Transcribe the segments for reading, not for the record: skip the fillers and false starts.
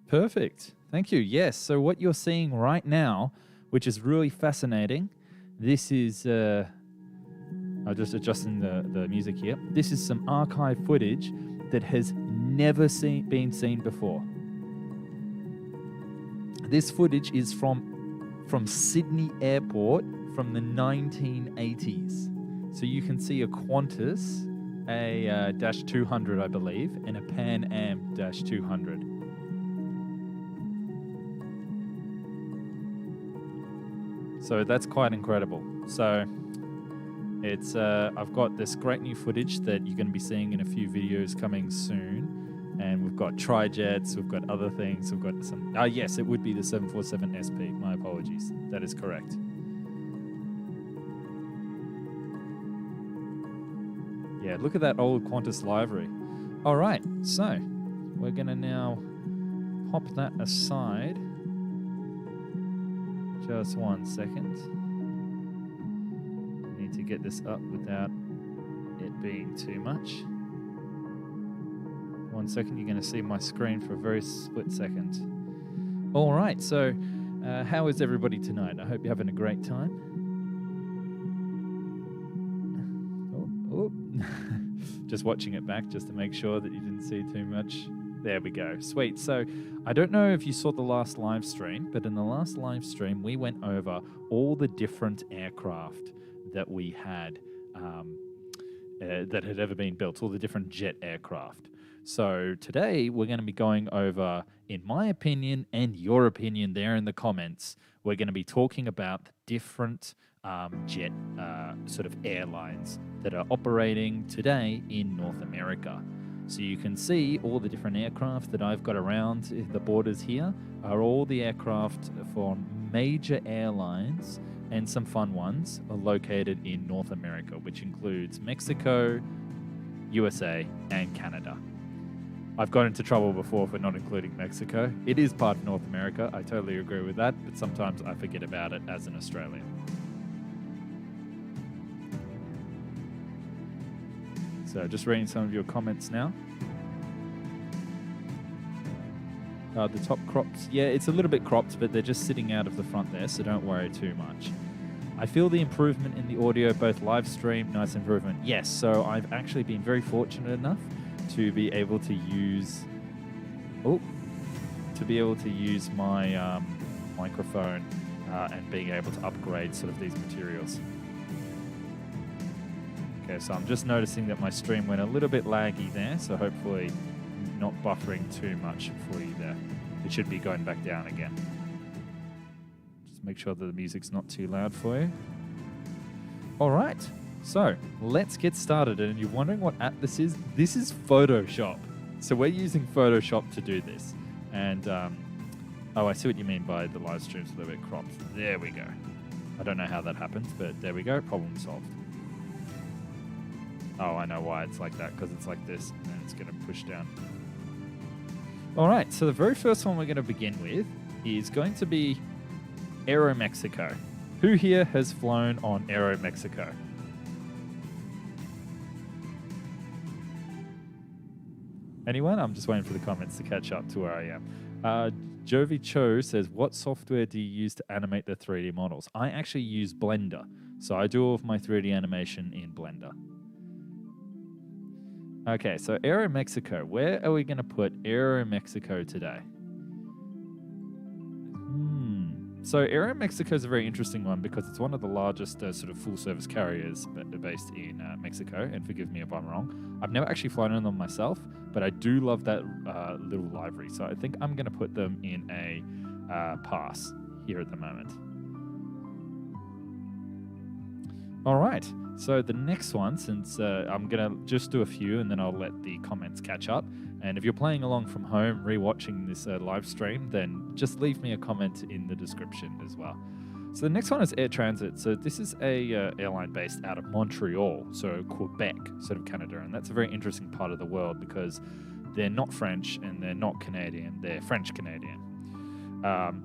Perfect. Thank you. Yes. So what you're seeing right now, which is really fascinating, this is... I'm just adjusting the music here. This is some archive footage that has never been seen before. This footage is from Sydney Airport from the 1980s. So you can see a Qantas, a Dash 200, I believe, and a Pan Am Dash 200. So that's quite incredible. So it's I've got this great new footage that you're going to be seeing in a few videos coming soon. And we've got tri-jets, we've got other things, we've got some... yes, it would be the 747 SP. My apologies. That is correct. Yeah, look at that old Qantas livery. All right, so we're going to now pop that aside. Just 1 second. I need to get this up without it being too much. 1 second, you're going to see my screen for a very split second. All right, so how is everybody tonight? I hope you're having a great time. Oh. Just watching it back just to make sure that you didn't see too much. There we go. Sweet. So I don't know if you saw the last live stream, but in the last live stream, we went over all the different aircraft that we had that had ever been built, all the different jet aircraft. So today we're going to be going over, in my opinion and your opinion there in the comments, we're going to be talking about the different jet sort of airlines that are operating today in North America. So you can see all the different aircraft that I've got around the borders here are all the aircraft for major airlines, and some fun ones are located in North America, which includes Mexico, USA, and Canada. I've got into trouble before for not including Mexico. It is part of North America. I totally agree with that, but sometimes I forget about it as an Australian. So just reading some of your comments now. The top crops, yeah, it's a little bit cropped, but they're just sitting out of the front there, so don't worry too much. I feel the improvement in the audio, both live stream, nice improvement. Yes, so I've actually been very fortunate enough to be able to use my microphone and being able to upgrade sort of these materials. Okay, so I'm just noticing that my stream went a little bit laggy there, so hopefully not buffering too much for you there. It should be going back down again. Just make sure that the music's not too loud for you. All right. So let's get started. And you're wondering what app this is? This is Photoshop. So we're using Photoshop to do this. And, I see what you mean by the live stream's a little bit cropped. There we go. I don't know how that happens, but there we go. Problem solved. Oh, I know why it's like that, because it's like this, and it's going to push down. All right, so the very first one we're going to begin with is going to be Aeromexico. Who here has flown on Aeromexico? Anyone? I'm just waiting for the comments to catch up to where I am. Jovi Cho says, what software do you use to animate the 3D models? I actually use Blender. So I do all of my 3D animation in Blender. Okay, so Aeromexico. Where are we going to put Aeromexico today? So Aeromexico is a very interesting one because it's one of the largest sort of full-service carriers based in Mexico, and forgive me if I'm wrong. I've never actually flown on them myself, but I do love that little livery. So I think I'm going to put them in a pass here at the moment. All right. So the next one, since I'm going to just do a few and then I'll let the comments catch up. And if you're playing along from home, rewatching this live stream, then just leave me a comment in the description as well. So the next one is Air Transit. So this is a airline based out of Montreal, so Quebec, sort of Canada. And that's a very interesting part of the world because they're not French and they're not Canadian. They're French-Canadian.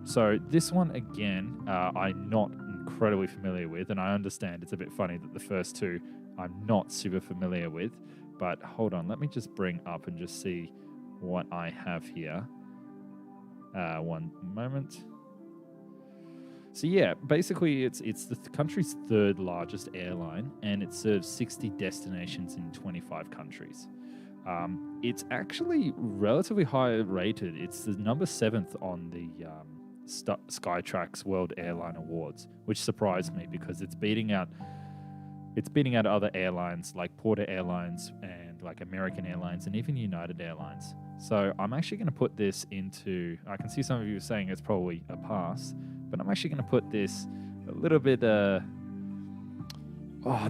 So this one, again, I'm not incredibly familiar with, and I understand it's a bit funny that the first two I'm not super familiar with, but hold on, let me just bring up and just see what I have here. One moment. So yeah, basically it's the country's third largest airline, and it serves 60 destinations in 25 countries. It's actually relatively high rated. It's the number 7th on the Skytrax World Airline Awards, which surprised me because it's beating out other airlines like Porter Airlines and like American Airlines and even United Airlines. So I'm actually going to put this into, I can see some of you saying it's probably a pass, but I'm actually going to put this a little bit,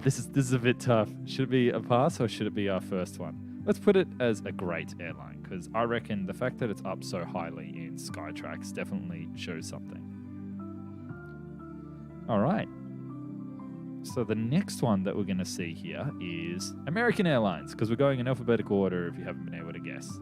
this is a bit tough. Should it be a pass or should it be our first one? Let's put it as a great airline, because I reckon the fact that it's up so highly in Skytrax definitely shows something. All right. So the next one that we're going to see here is American Airlines, because we're going in alphabetical order if you haven't been able to guess.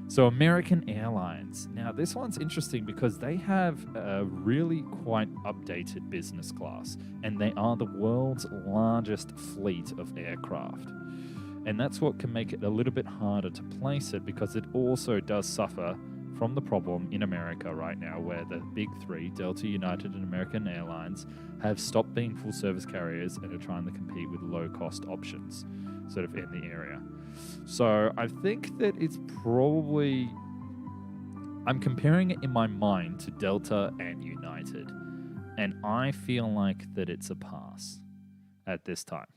So American Airlines. Now this one's interesting because they have a really quite updated business class, and they are the world's largest fleet of aircraft. And that's what can make it a little bit harder to place it, because it also does suffer from the problem in America right now where the big three, Delta, United, and American Airlines, have stopped being full service carriers and are trying to compete with low cost options sort of in the area. So I think that it's probably, I'm comparing it in my mind to Delta and United, and I feel like that it's a pass at this time.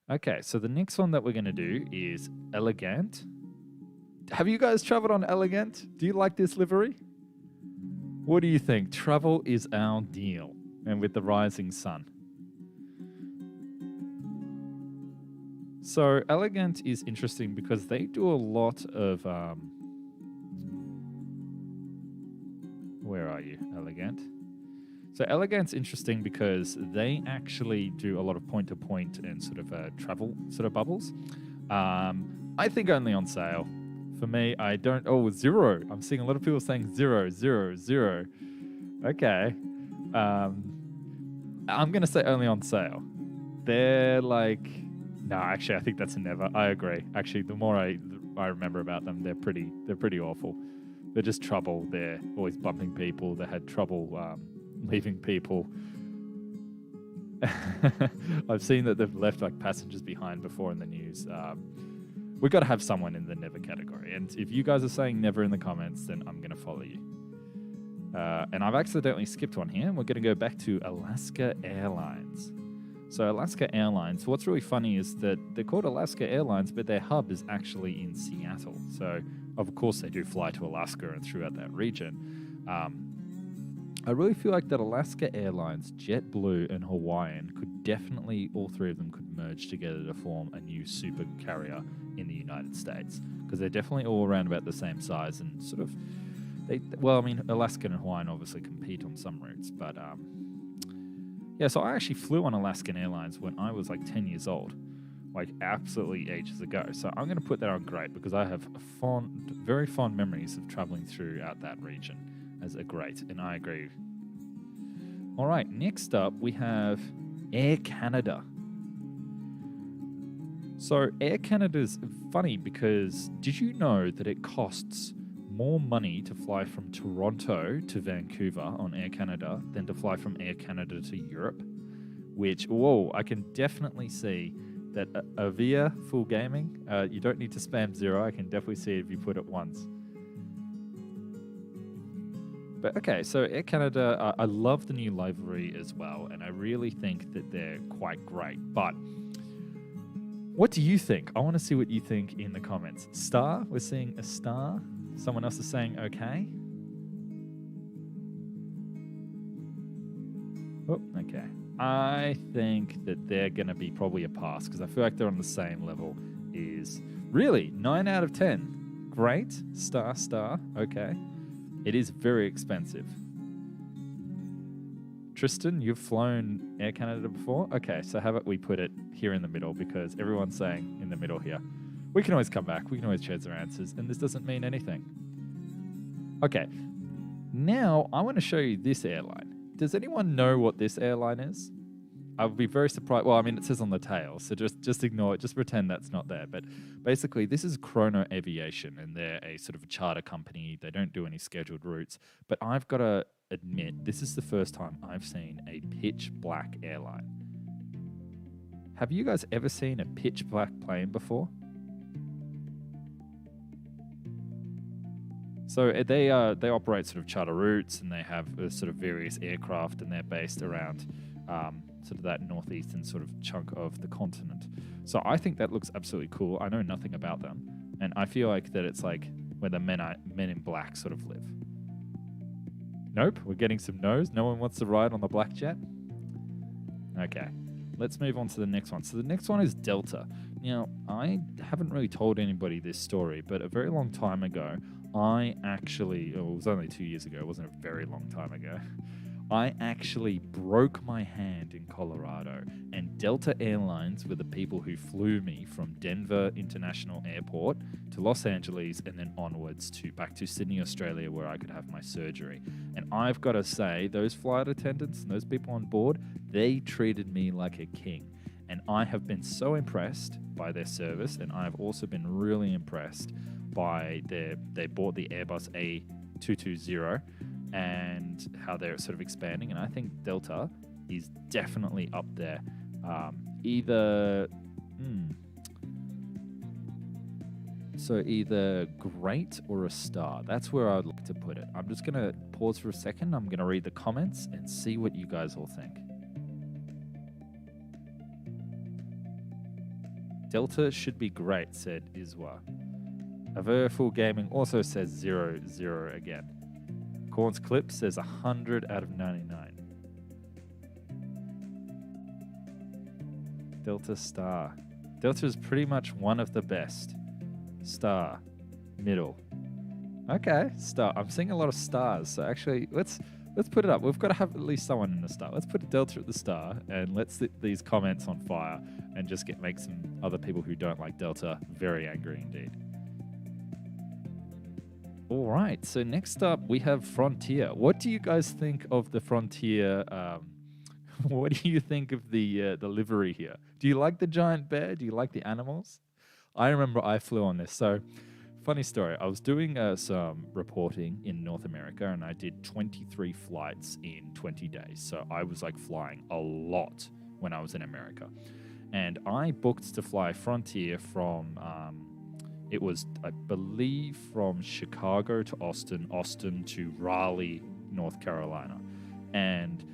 Okay, so the next one that we're going to do is Elegant. Have you guys traveled on Elegant? Do you like this livery? What do you think? Travel is our deal, and with the rising sun. So Elegant is interesting because they do a lot of... where are you, Elegant? So Elegant's interesting because they actually do a lot of point-to-point and sort of travel sort of bubbles. I think only on sale. For me, I don't... Oh, 0. I'm seeing a lot of people saying 0, 0, 0. Okay. I'm going to say only on sale. They're like... No, actually, I think that's a never. I agree. Actually, the more I remember about them, they're pretty awful. They're just trouble. They're always bumping people. They had trouble leaving people. I've seen that they've left like passengers behind before in the news. We've got to have someone in the never category. And if you guys are saying never in the comments, then I'm going to follow you. And I've accidentally skipped one here. And we're going to go back to Alaska Airlines. So Alaska Airlines, what's really funny is that they're called Alaska Airlines, but their hub is actually in Seattle. So, of course, they do fly to Alaska and throughout that region. I really feel like that Alaska Airlines, JetBlue, and Hawaiian could definitely, all three of them could merge together to form a new super carrier in the United States, because they're definitely all around about the same size and sort of, Alaska and Hawaiian obviously compete on some routes, but yeah, so I actually flew on Alaskan Airlines when I was like 10 years old, like absolutely ages ago. So I'm going to put that on great because I have very fond memories of traveling throughout that region as a great, and I agree. All right, next up we have Air Canada. So Air Canada's funny because did you know that it costs more money to fly from Toronto to Vancouver on Air Canada than to fly from Air Canada to Europe? Which, whoa, I can definitely see that Avia full gaming, you don't need to spam 0. I can definitely see it if you put it once. But okay, so Air Canada, I love the new livery as well, and I really think that they're quite great. But what do you think? I want to see what you think in the comments. Star, we're seeing a star. Someone else is saying okay. Oh, okay. I think that they're going to be probably a pass because I feel like they're on the same level as... Really? 9 out of 10. Great. Star. Okay. It is very expensive. Tristan, you've flown Air Canada before? Okay, so how about we put it here in the middle because everyone's saying in the middle here. We can always come back. We can always change our answers, and this doesn't mean anything. Okay, now I want to show you this airline. Does anyone know what this airline is? I would be very surprised. Well, I mean, it says on the tail, so just ignore it. Just pretend that's not there. But basically, this is Chrono Aviation, and they're a sort of a charter company. They don't do any scheduled routes. But I've got to admit, this is the first time I've seen a pitch black airline. Have you guys ever seen a pitch black plane before? So they operate sort of charter routes, and they have sort of various aircraft, and they're based around sort of that northeastern sort of chunk of the continent. So I think that looks absolutely cool. I know nothing about them, and I feel like that it's like where the men in black sort of live. Nope, we're getting some no's. No one wants to ride on the black jet? Okay, let's move on to the next one. So the next one is Delta. Now, I haven't really told anybody this story, but a very long time ago, it was only 2 years ago, it wasn't a very long time ago, I actually broke my hand in Colorado, and Delta Airlines were the people who flew me from Denver International Airport to Los Angeles and then onwards back to Sydney, Australia, where I could have my surgery. And I've got to say, those flight attendants and those people on board, they treated me like a king. And I have been so impressed by their service, and I've also been really impressed by they bought the Airbus A220 and how they're sort of expanding. And I think Delta is definitely up there. Either great or a star. That's where I'd like to put it. I'm just going to pause for a second. I'm going to read the comments and see what you guys all think. Delta should be great, said Iswa. Averful Gaming also says 0-0 again. Corn's Clip says 100 out of 99. Delta Star. Delta is pretty much one of the best. Star. Middle. Okay, Star. I'm seeing a lot of stars, so actually, let's put it up. We've got to have at least someone in the star. Let's put a Delta at the star, and let's set these comments on fire and just make some other people who don't like Delta very angry indeed. All right, so next up we have Frontier. What do you guys think of the Frontier? What do you think of the livery here? Do you like the giant bear? Do you like the animals? I remember I flew on this. So, funny story. I was doing some reporting in North America, and I did 23 flights in 20 days. So I was like flying a lot when I was in America. And I booked to fly Frontier from, it was, I believe, from Chicago to Austin, Austin to Raleigh, North Carolina. And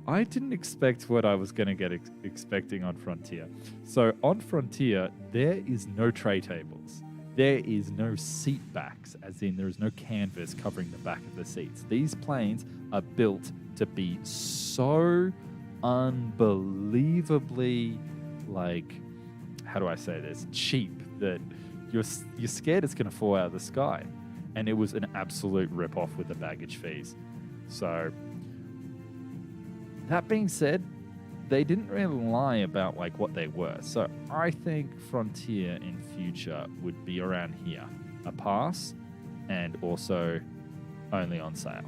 I didn't expect what I was going to get expecting on Frontier. So on Frontier, there is no tray tables. There is no seat backs, as in there is no canvas covering the back of the seats. These planes are built to be so unbelievably, how do I say this, cheap, that you're scared it's going to fall out of the sky. And it was an absolute rip-off with the baggage fees. So that being said, they didn't really lie about what they were. So I think Frontier in future would be around here. A pass and also only on sale.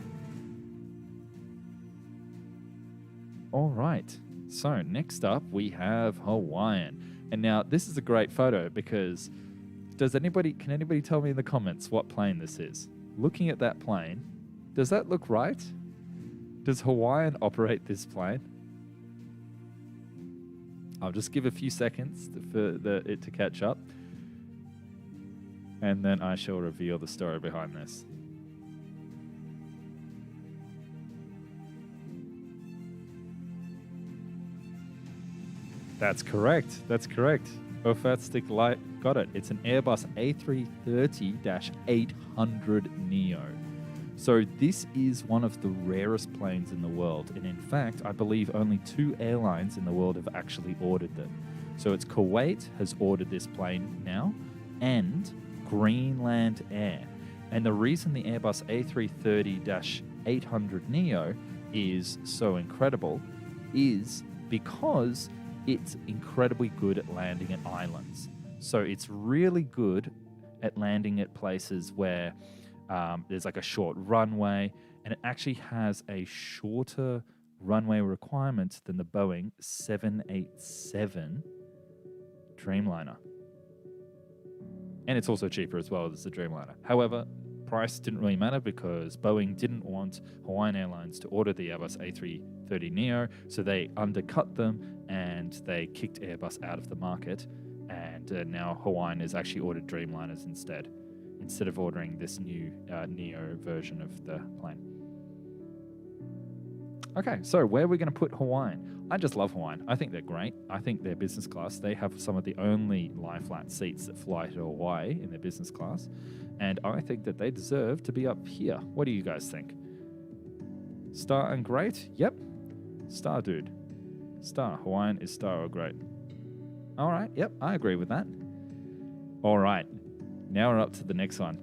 All right. So next up we have Hawaiian. And now this is a great photo because can anybody tell me in the comments what plane this is? Looking at that plane, does that look right? Does Hawaiian operate this plane? I'll just give a few seconds for it to catch up. And then I shall reveal the story behind this. That's correct. Stick Light got it. It's an Airbus A330-800 Neo. So this is one of the rarest planes in the world. And in fact, I believe only 2 airlines in the world have actually ordered them. So it's Kuwait has ordered this plane now, and Greenland Air. And the reason the Airbus A330-800 Neo is so incredible is because it's incredibly good at landing at islands. So it's really good at landing at places where there's a short runway, and it actually has a shorter runway requirements than the Boeing 787 Dreamliner. And it's also cheaper as well as the Dreamliner. However, price didn't really matter because Boeing didn't want Hawaiian Airlines to order the Airbus A330neo, so they undercut them and they kicked Airbus out of the market. And now Hawaiian has actually ordered Dreamliners instead of ordering this new neo version of the plane. Okay, so where are we going to put Hawaiian? I just love Hawaiian. I think they're great. I think they're business class. They have some of the only lie-flat seats that fly to Hawaii in their business class. And I think that they deserve to be up here. What do you guys think? Star and great? Yep. Star, dude. Star. Hawaiian is star or great. All right. Yep, I agree with that. All right. Now we're up to the next one.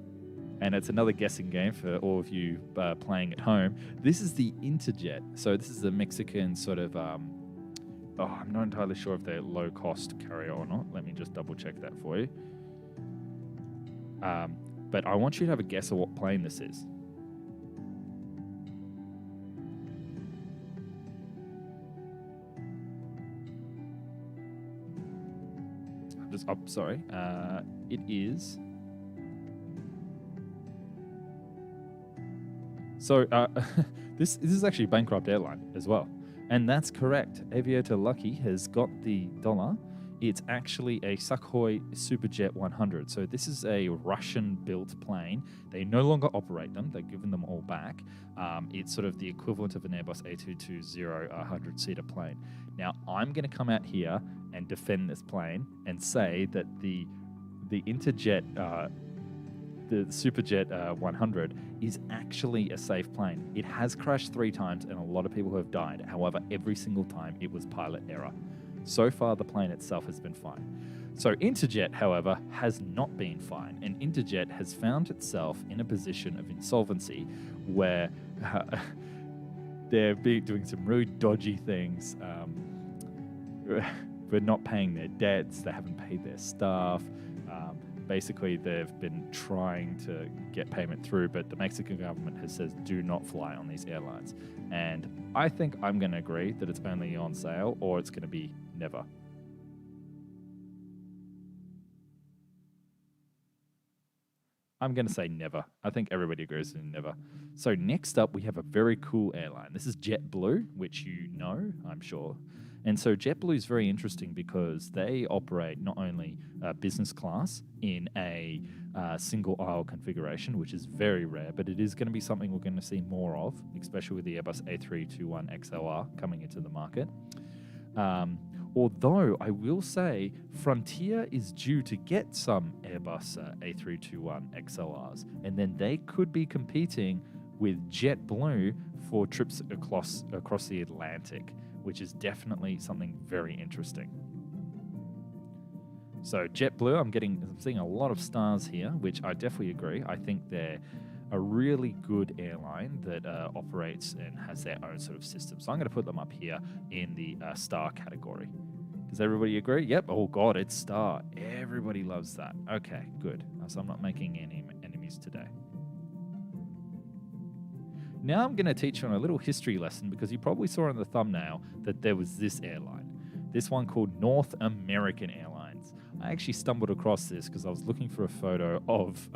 And it's another guessing game for all of you playing at home. This is the Interjet. So this is a Mexican sort of, I'm not entirely sure if they're low-cost carrier or not. Let me just double-check that for you. But I want you to have a guess of what plane this is. Sorry. It is... So this is actually a bankrupt airline as well. And that's correct. Aviator Lucky has got the dollar. It's actually a Sukhoi Superjet 100. So this is a Russian-built plane. They no longer operate them. They've given them all back. It's sort of the equivalent of an Airbus A220 100-seater plane. Now, I'm going to come out here and defend this plane and say that the Interjet... the Superjet 100 is actually a safe plane. It has crashed 3 times and a lot of people have died. However, every single time it was pilot error. So far, the plane itself has been fine. So Interjet, however, has not been fine. And Interjet has found itself in a position of insolvency where they're doing some really dodgy things. We're not paying their debts. They haven't paid their staff. Basically, they've been trying to get payment through, but the Mexican government has said do not fly on these airlines. And I think I'm going to agree that it's only on sale or it's going to be never. I'm going to say never. I think everybody agrees in never. So next up, we have a very cool airline. This is JetBlue, which you know, I'm sure. And so JetBlue is very interesting because they operate not only business class in a single aisle configuration, which is very rare, but it is going to be something we're going to see more of, especially with the Airbus A321XLR coming into the market. Although I will say Frontier is due to get some Airbus A321XLRs, and then they could be competing with JetBlue for trips across the Atlantic, which is definitely something very interesting. So JetBlue, I'm seeing a lot of stars here, which I definitely agree. I think they're a really good airline that operates and has their own sort of system. So I'm going to put them up here in the star category. Does everybody agree? Yep. Oh God, it's star. Everybody loves that. Okay, good. So I'm not making any enemies today. Now I'm going to teach you on a little history lesson because you probably saw in the thumbnail that there was this airline. This one called North American Airlines. I actually stumbled across this because I was looking for a photo of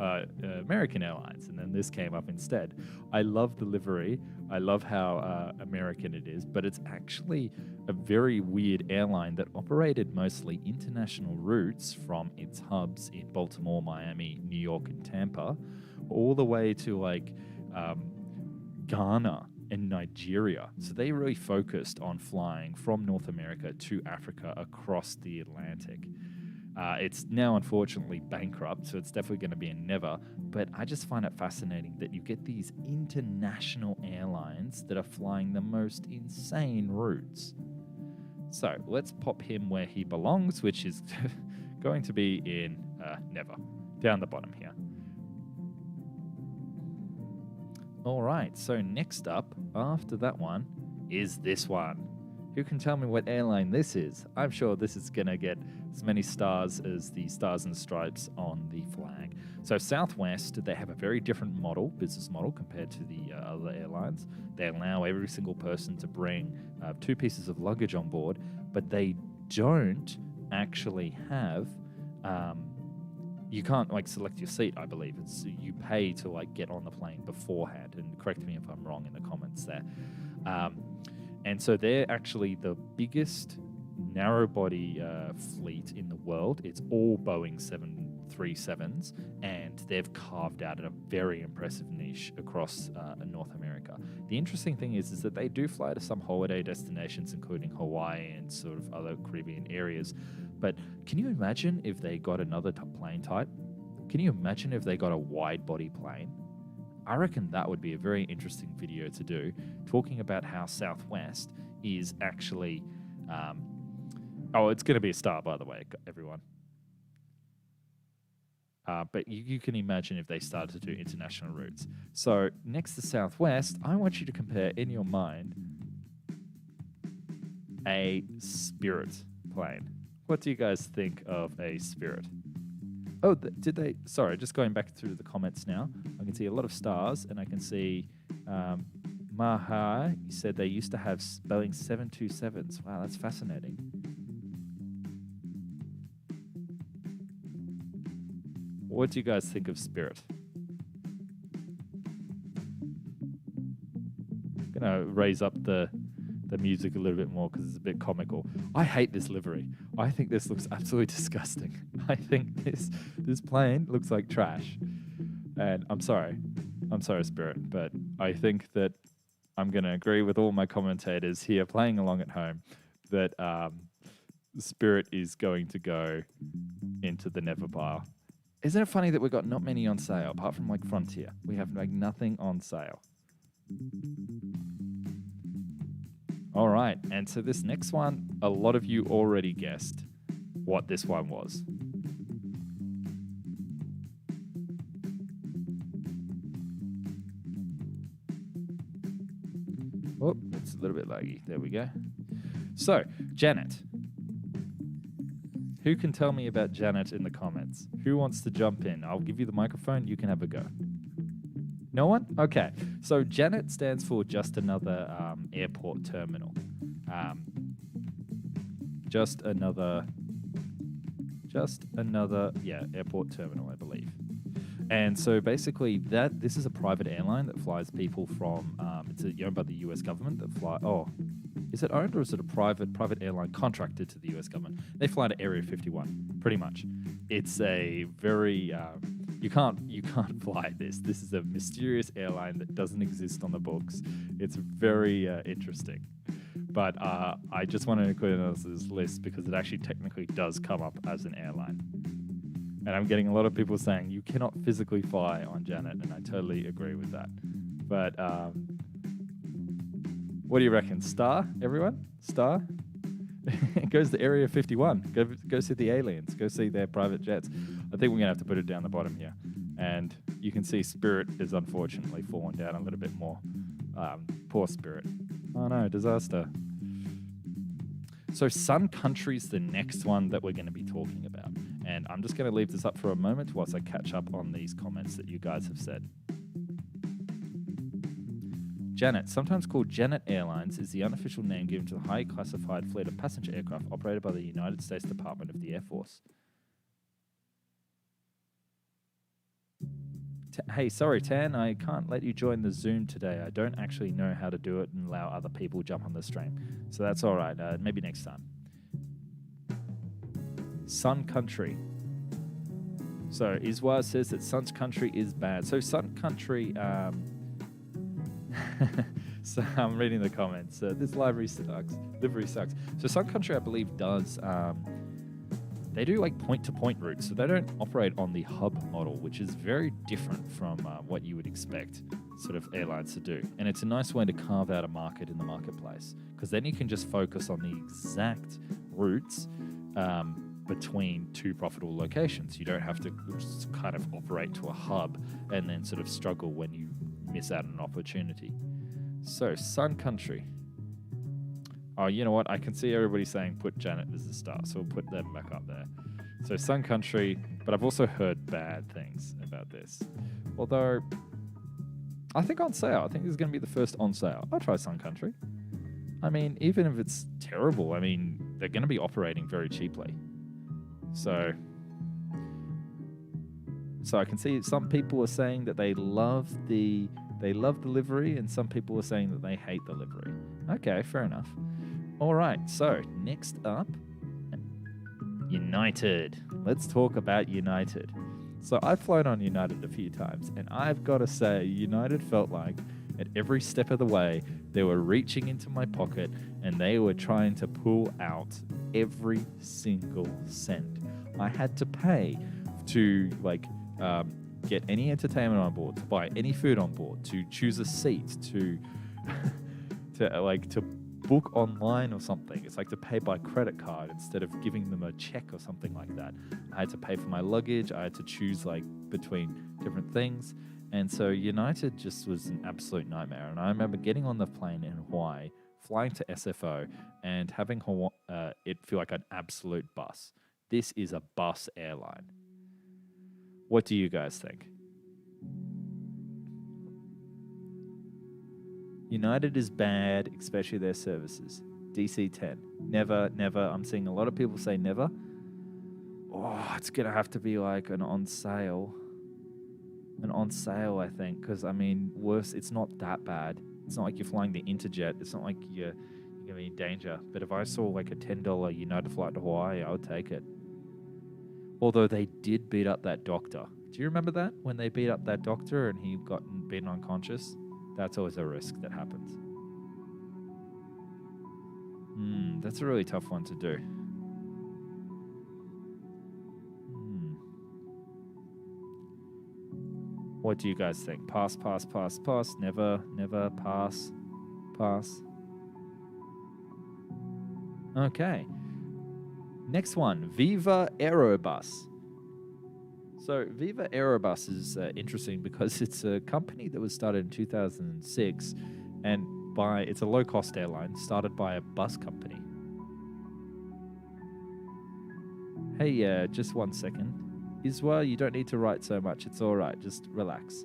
American Airlines, and then this came up instead. I love the livery. I love how American it is, but it's actually a very weird airline that operated mostly international routes from its hubs in Baltimore, Miami, New York, and Tampa, all the way to like Ghana and Nigeria. So they really focused on flying from North America to Africa across the Atlantic. It's now unfortunately bankrupt, so it's definitely going to be a never, but I just find it fascinating that you get these international airlines that are flying the most insane routes. So let's pop him where he belongs, which is going to be in never, down the bottom here. All right, so next up, after that one, is this one. Who can tell me what airline this is? I'm sure this is going to get as many stars as the stars and stripes on the flag. So Southwest, they have a very different business model compared to the other airlines. They allow every single person to bring 2 pieces of luggage on board, but they don't actually have. You can't select your seat. I believe it's you pay to get on the plane beforehand. And correct me if I'm wrong in the comments there. And so they're actually the biggest narrow body fleet in the world. It's all Boeing 737s, and they've carved out a very impressive niche across North America. The interesting thing is that they do fly to some holiday destinations, including Hawaii and sort of other Caribbean areas. But can you imagine if they got another plane type? Can you imagine if they got a wide body plane? I reckon that would be a very interesting video to do, talking about how Southwest is actually... it's going to be a star, by the way, everyone. But you can imagine if they started to do international routes. So next to Southwest, I want you to compare in your mind a Spirit plane. What do you guys think of a Spirit? Oh, did they... Sorry, just going back through the comments now. I can see a lot of stars, and I can see Maha said they used to have Boeing 727s. Wow, that's fascinating. What do you guys think of Spirit? I'm going to raise up the music a little bit more because it's a bit comical. I hate this livery. I think this looks absolutely disgusting. I think this plane looks like trash. And I'm sorry, Spirit, but I think that I'm going to agree with all my commentators here playing along at home that Spirit is going to go into the never pile. Isn't it funny that we've got not many on sale, apart from Frontier? We have nothing on sale. All right, and so this next one, a lot of you already guessed what this one was. Oh, it's a little bit laggy. There we go. So, Janet. Who can tell me about Janet in the comments? Who wants to jump in? I'll give you the microphone. You can have a go. No one? Okay. So Janet stands for just another airport terminal. Just another, airport terminal, I believe. And so basically this is a private airline that flies people from, it's owned by the US government that fly, is it owned or is it a private airline contracted to the US government? They fly to Area 51, pretty much. It's a very, you can't fly this. This is a mysterious airline that doesn't exist on the books. It's very interesting. But I just wanted to include it on this list because it actually technically does come up as an airline. And I'm getting a lot of people saying you cannot physically fly on Janet, and I totally agree with that. But what do you reckon? Star, everyone? Star? It goes to Area 51. Go see the aliens. Go see their private jets. I think we're going to have to put it down the bottom here. And you can see Spirit is unfortunately fallen down a little bit more. Poor Spirit. Oh no, disaster. So Sun Country's the next one that we're going to be talking about. And I'm just going to leave this up for a moment whilst I catch up on these comments that you guys have said. Janet, sometimes called Janet Airlines, is the unofficial name given to the highly classified fleet of passenger aircraft operated by the United States Department of the Air Force. Hey, sorry, Tan, I can't let you join the Zoom today. I don't actually know how to do it and allow other people jump on the stream. So that's all right. Maybe next time. Sun Country. So Iswa says that Sun Country is bad. So Sun Country... So I'm reading the comments. This livery sucks. So Sun Country, I believe, does... they do like point-to-point routes, so they don't operate on the hub model, which is very different from what you would expect sort of airlines to do. And it's a nice way to carve out a market in the marketplace, because then you can just focus on the exact routes between two profitable locations. You don't have to just kind of operate to a hub and then sort of struggle when you miss out on an opportunity. So Sun Country. Oh, you know what? I can see everybody saying put Janet as a star, so we'll put them back up there. So Sun Country, But I've also heard bad things about this. Although, I think on sale. I think this is going to be the first on sale. I'll try Sun Country. I mean, even if it's terrible, I mean, they're going to be operating very cheaply. So I can see some people are saying that they love the livery, and some people are saying that they hate the livery. Okay, fair enough. All right, so next up, United. Let's talk about United. So I've flown on United a few times, and I've got to say, United felt like at every step of the way, they were reaching into my pocket and they were trying to pull out every single cent. I had to pay to get any entertainment on board, to buy any food on board, to choose a seat, to book online or something. It's like to pay by credit card instead of giving them a check or something like that. I had to pay for my luggage. I had to choose between different things. And so United just was an absolute nightmare. And I remember getting on the plane in Hawaii, flying to SFO, and having it feel like an absolute bus. This is a bus airline. What do you guys think? United is bad, especially their services. DC-10. Never. I'm seeing a lot of people say never. Oh, it's going to have to be like an on sale. An on sale, I think, because, I mean, worse, it's not that bad. It's not like you're flying the Interjet. It's not like you're going to be in danger. But if I saw like a $10 United flight to Hawaii, I would take it. Although they did beat up that doctor. Do you remember that? When they beat up that doctor and he got beaten unconscious? That's always a risk that happens. That's a really tough one to do. What do you guys think? Pass, never, pass. Okay. Next one, Viva Aerobus. So Viva Aerobus is interesting because it's a company that was started in 2006 and it's a low-cost airline started by a bus company. Hey, just 1 second. Iswa, you don't need to write so much. It's all right. Just relax.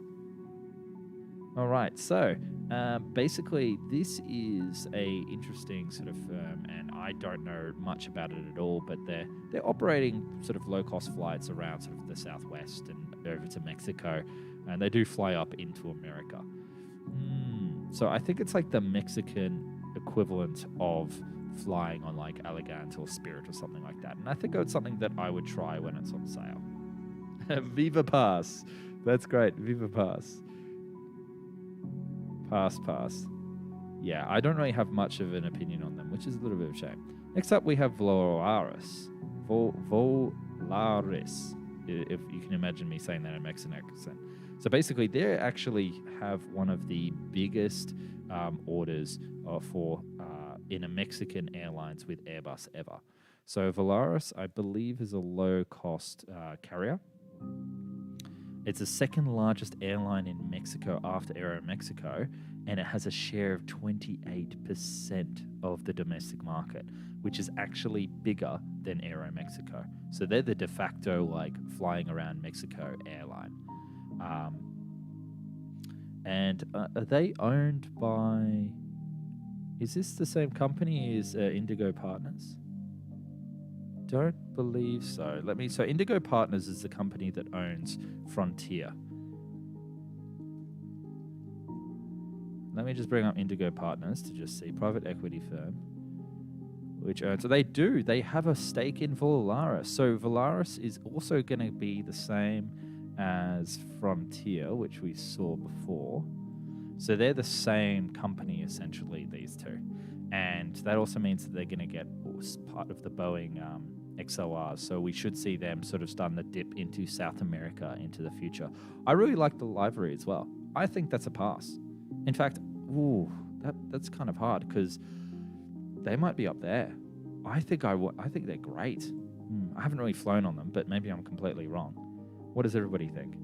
All right. So basically, this is a interesting sort of firm, and I don't know much about it at all. But they're operating sort of low-cost flights around sort of the Southwest and over to Mexico, and they do fly up into America. So I think it's like the Mexican equivalent of flying on like Elegant or Spirit or something like that. And I think it's something that I would try when it's on sale. Viva Pass. That's great. Viva Pass. Pass. Yeah, I don't really have much of an opinion on them, which is a little bit of a shame. Next up, we have Volaris. Volaris, if you can imagine me saying that in a Mexican accent. So basically, they actually have one of the biggest orders in a Mexican airlines with Airbus ever. So Volaris, I believe, is a low-cost carrier. It's the second largest airline in Mexico after Aeromexico, and it has a share of 28% of the domestic market, which is actually bigger than Aeromexico. So they're the de facto, like, flying around Mexico airline. And are they owned by... Is this the same company as Indigo Partners? Don't believe so. So Indigo Partners is the company that owns Frontier. Let me just bring up Indigo Partners to just see. Private equity firm. So they have a stake in Volaris. So Volaris is also going to be the same as Frontier, which we saw before. So they're the same company, essentially, these two. And that also means that they're going to get part of the Boeing XLRs. So we should see them sort of starting to dip into South America into the future. I really like the livery as well. I think that's a pass. In fact, that's kind of hard because they might be up there. I think they're great. I haven't really flown on them, but maybe I'm completely wrong. What does everybody think?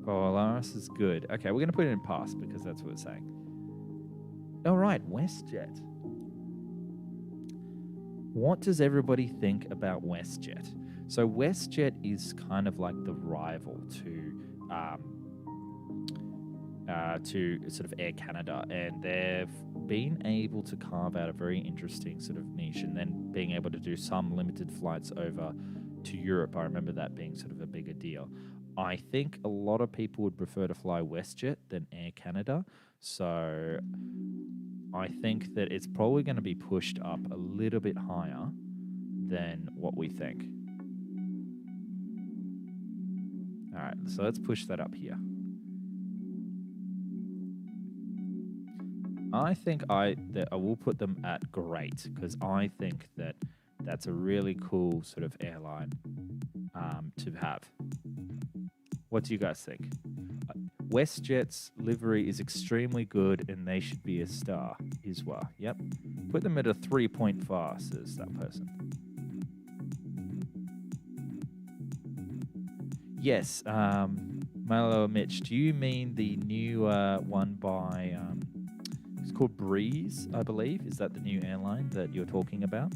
Volaris is good. Okay, we're going to put it in pass because that's what it's saying. All right, WestJet. What does everybody think about WestJet? So WestJet is kind of like the rival to sort of Air Canada, and they've been able to carve out a very interesting sort of niche, and then being able to do some limited flights over to Europe. I remember that being sort of a bigger deal. I think a lot of people would prefer to fly WestJet than Air Canada, so I think that it's probably going to be pushed up a little bit higher than what we think. All right, so let's push that up here. I think I will put them at great, because I think that that's a really cool sort of airline to have. What do you guys think? WestJet's livery is extremely good, and they should be a star. Iswa, yep. Put them at a 3.5, says that person. Yes, Malo Mitch, do you mean the new one by... it's called Breeze, I believe. Is that the new airline that you're talking about?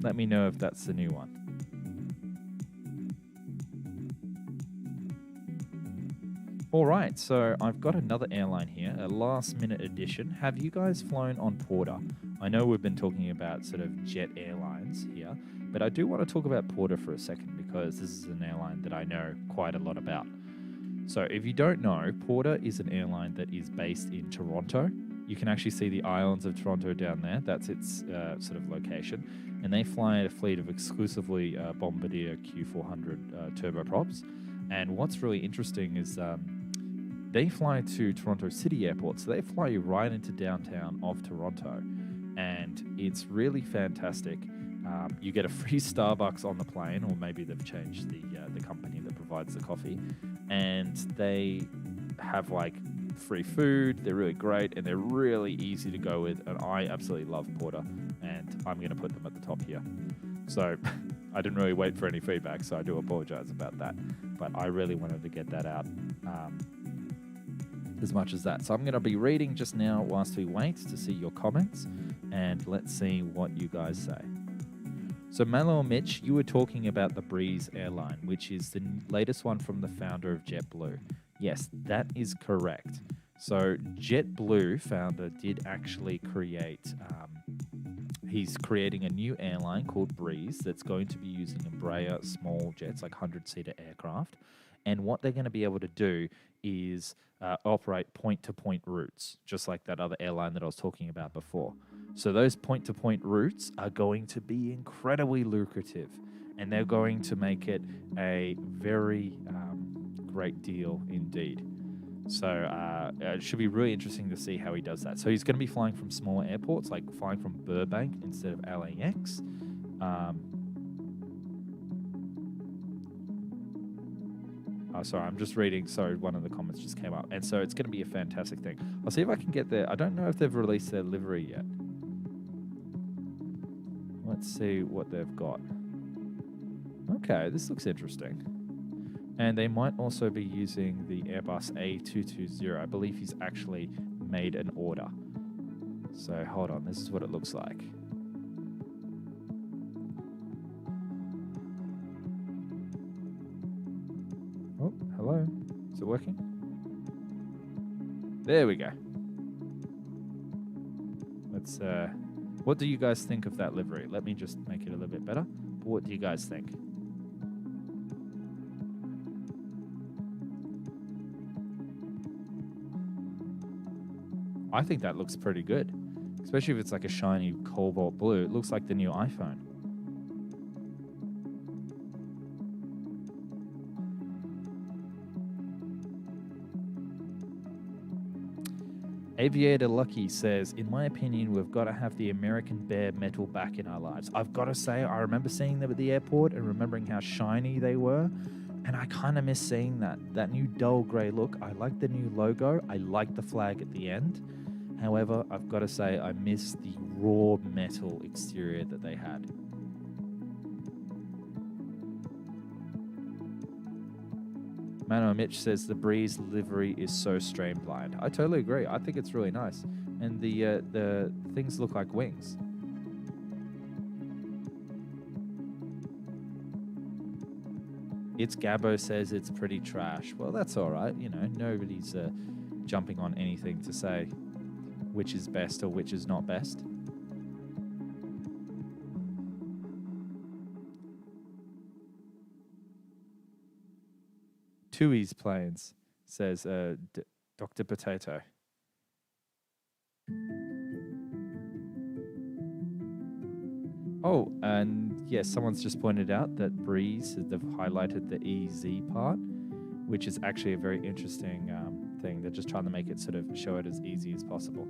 Let me know if that's the new one. All right, so I've got another airline here, a last-minute edition. Have you guys flown on Porter? I know we've been talking about sort of jet airlines here, but I do want to talk about Porter for a second, because this is an airline that I know quite a lot about. So if you don't know, Porter is an airline that is based in Toronto. You can actually see the islands of Toronto down there. That's its sort of location. And they fly a fleet of exclusively Bombardier Q400 turboprops. And what's really interesting is they fly to Toronto City Airport. So they fly you right into downtown of Toronto. And it's really fantastic. You get a free Starbucks on the plane, or maybe they've changed the company that provides the coffee. And they have like free food. They're really great, and they're really easy to go with. And I absolutely love Porter, and I'm going to put them at the top here. So I didn't really wait for any feedback, so I do apologize about that. But I really wanted to get that out as much as that. So I'm going to be reading just now whilst we wait to see your comments, and let's see what you guys say. So Malo Mitch, you were talking about the Breeze airline, which is the latest one from the founder of JetBlue. Yes, that is correct. So JetBlue founder did actually create, he's creating a new airline called Breeze that's going to be using Embraer small jets, like 100-seater aircraft. And what they're going to be able to do is operate point-to-point routes, just like that other airline that I was talking about before. So those point-to-point routes are going to be incredibly lucrative, and they're going to make it a very great deal indeed. So it should be really interesting to see how he does that. So he's going to be flying from smaller airports, like flying from Burbank instead of LAX. Sorry, I'm just reading. Sorry, one of the comments just came up. And so it's going to be a fantastic thing. I'll see if I can get there. I don't know if they've released their livery yet. Let's see what they've got. Okay, this looks interesting. And they might also be using the Airbus A220. I believe he's actually made an order. So hold on, this is what it looks like. Oh, hello. Is it working? There we go. Let's, what do you guys think of that livery? Let me just make it a little bit better. What do you guys think? I think that looks pretty good, especially if it's like a shiny cobalt blue. It looks like the new iPhone. Aviator Lucky says, in my opinion, we've got to have the American bare metal back in our lives. I've got to say, I remember seeing them at the airport and remembering how shiny they were. And I kind of miss seeing that new dull grey look. I like the new logo. I like the flag at the end. However, I've got to say, I miss the raw metal exterior that they had. Mano Mitch says the Breeze livery is so streamlined. I totally agree. I think it's really nice. And the things look like wings. It's Gabbo says it's pretty trash. Well, that's all right. You know, nobody's jumping on anything to say which is best or which is not best. Tui's planes, says Dr. Potato. Oh, and yes, someone's just pointed out that Breeze, they've highlighted the EZ part, which is actually a very interesting thing. They're just trying to make it sort of show it as easy as possible.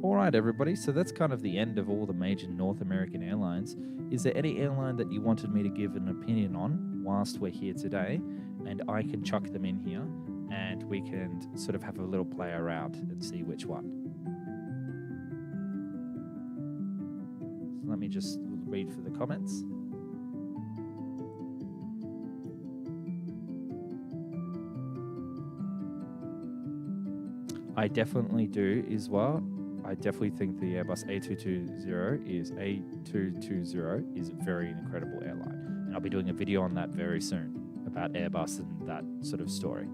All right, everybody. So that's kind of the end of all the major North American airlines. Is there any airline that you wanted me to give an opinion on whilst we're here today? And I can chuck them in here and we can sort of have a little play around and see which one. So let me just read for the comments. I definitely do as well. I definitely think the Airbus A220 is a very incredible airline. And I'll be doing a video on that very soon about Airbus and that sort of story.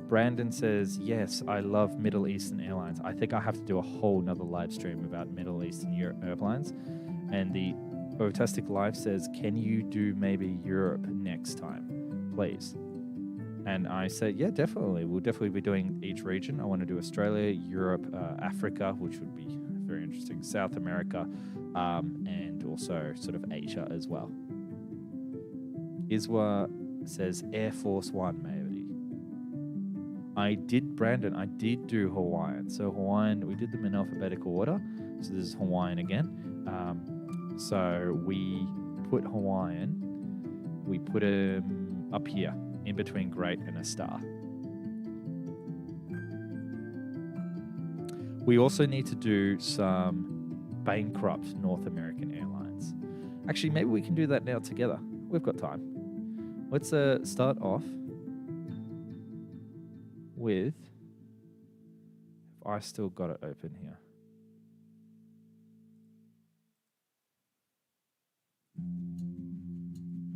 Brandon says, yes, I love Middle Eastern airlines. I think I have to do a whole nother live stream about Middle Eastern airlines. And the Otastic Life says, can you do maybe Europe next time, please? And I said, yeah, definitely. We'll definitely be doing each region. I want to do Australia, Europe, Africa, which would be very interesting, South America, and also sort of Asia as well. Iswa says Air Force One, maybe. Brandon, I did do Hawaiian. So Hawaiian, we did them in alphabetical order. So this is Hawaiian again. So we put Hawaiian, we put him up here, in between great and a star. We also need to do some bankrupt North American airlines. Actually, maybe we can do that now together. We've got time. Let's start off with, if I still got it open here.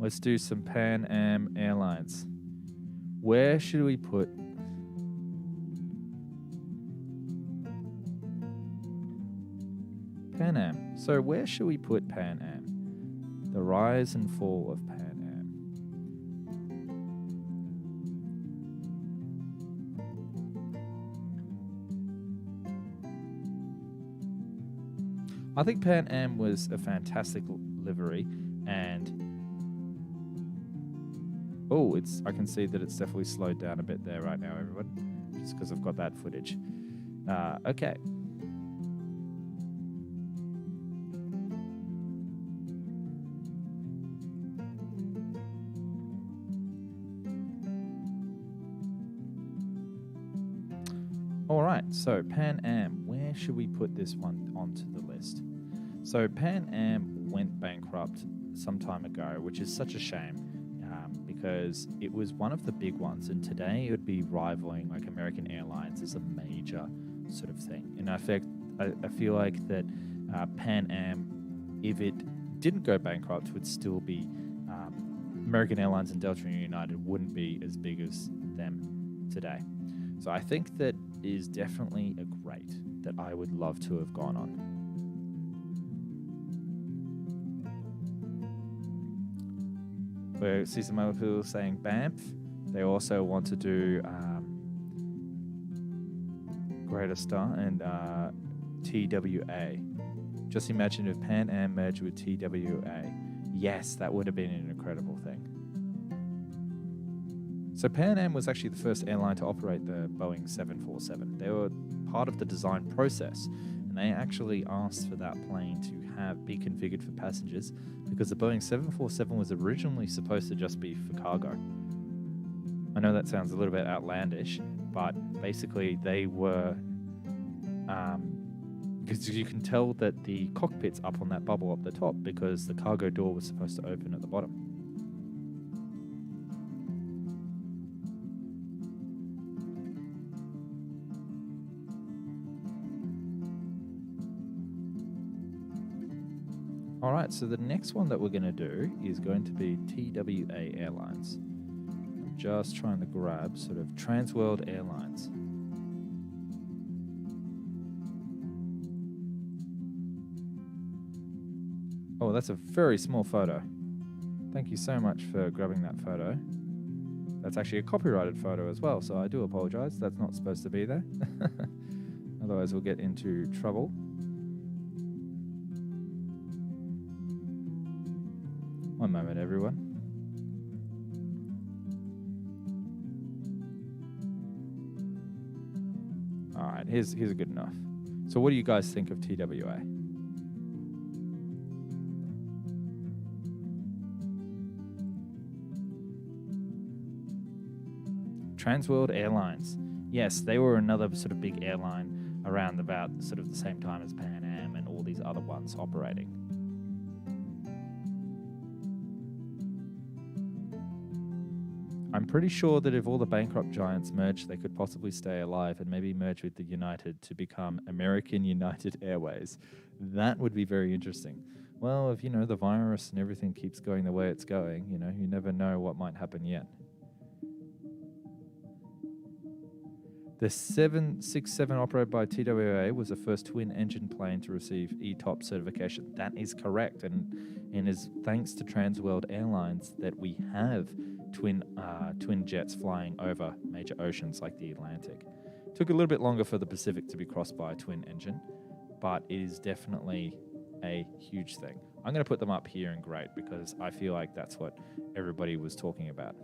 Let's do some Pan Am Airlines. Where should we put Pan Am? So where should we put Pan Am? The rise and fall of Pan Am. I think Pan Am was a fantastic livery, and I can see that it's definitely slowed down a bit there right now, everyone, just because I've got that footage. Okay. All right, so Pan Am, where should we put this one onto the list? So Pan Am went bankrupt some time ago, which is such a shame. Because it was one of the big ones, and today it would be rivaling like American Airlines as a major sort of thing. And in fact, I feel like that Pan Am, if it didn't go bankrupt, would still be American Airlines and Delta and United wouldn't be as big as them today. So I think that is definitely a great that I would love to have gone on. We see some other people saying Banff. They also want to do Greater Star and TWA. Just imagine if Pan Am merged with TWA. Yes, that would have been an incredible thing. So Pan Am was actually the first airline to operate the Boeing 747. They were part of the design process, and they actually asked for that plane to be configured for passengers because the Boeing 747 was originally supposed to just be for cargo. I know that sounds a little bit outlandish, but basically they were, because you can tell that the cockpit's up on that bubble up the top because the cargo door was supposed to open at the bottom. All right, so the next one that we're going to do is going to be TWA Airlines. I'm just trying to grab sort of Transworld Airlines. Oh, that's a very small photo. Thank you so much for grabbing that photo. That's actually a copyrighted photo as well, so I do apologize. That's not supposed to be there. Otherwise, we'll get into trouble. One moment, everyone. All right, here's a good enough. So what do you guys think of TWA? Transworld Airlines. Yes, they were another sort of big airline around about sort of the same time as Pan Am and all these other ones operating. I'm pretty sure that if all the bankrupt giants merged, they could possibly stay alive and maybe merge with the United to become American United Airways. That would be very interesting. Well, if, the virus and everything keeps going the way it's going, you never know what might happen yet. The 767 operated by TWA was the first twin-engine plane to receive ETOP certification. That is correct, and is thanks to Transworld Airlines that we have twin jets flying over major oceans like the Atlantic. Took a little bit longer for the Pacific to be crossed by a twin engine, but it is definitely a huge thing. I'm going to put them up here in great because I feel like that's what everybody was talking about.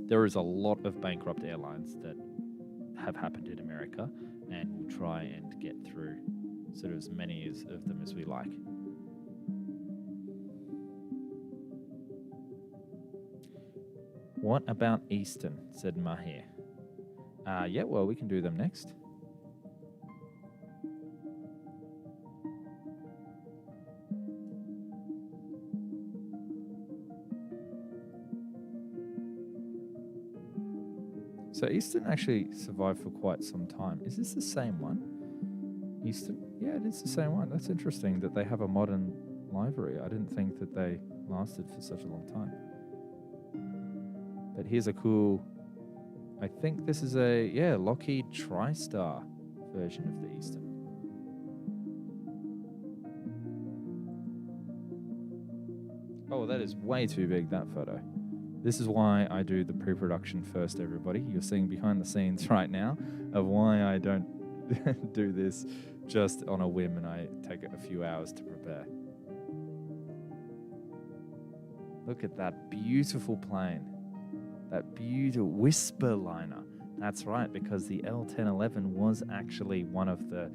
There is a lot of bankrupt airlines that have happened in America, and we'll try and get through sort of as many of them as we like. What about Eastern, said Mahir. Yeah, well, we can do them next. So Eastern actually survived for quite some time. Is this the same one? Eastern? Yeah, it is the same one. That's interesting that they have a modern livery. I didn't think that they lasted for such a long time. But here's a cool, I think this is a, Lockheed TriStar version of the Eastern. Oh, that is way too big, that photo. This is why I do the pre-production first, everybody. You're seeing behind the scenes right now of why I don't do this just on a whim and I take a few hours to prepare. Look at that beautiful plane. That beautiful whisper liner. That's right, because the L1011 was actually one of the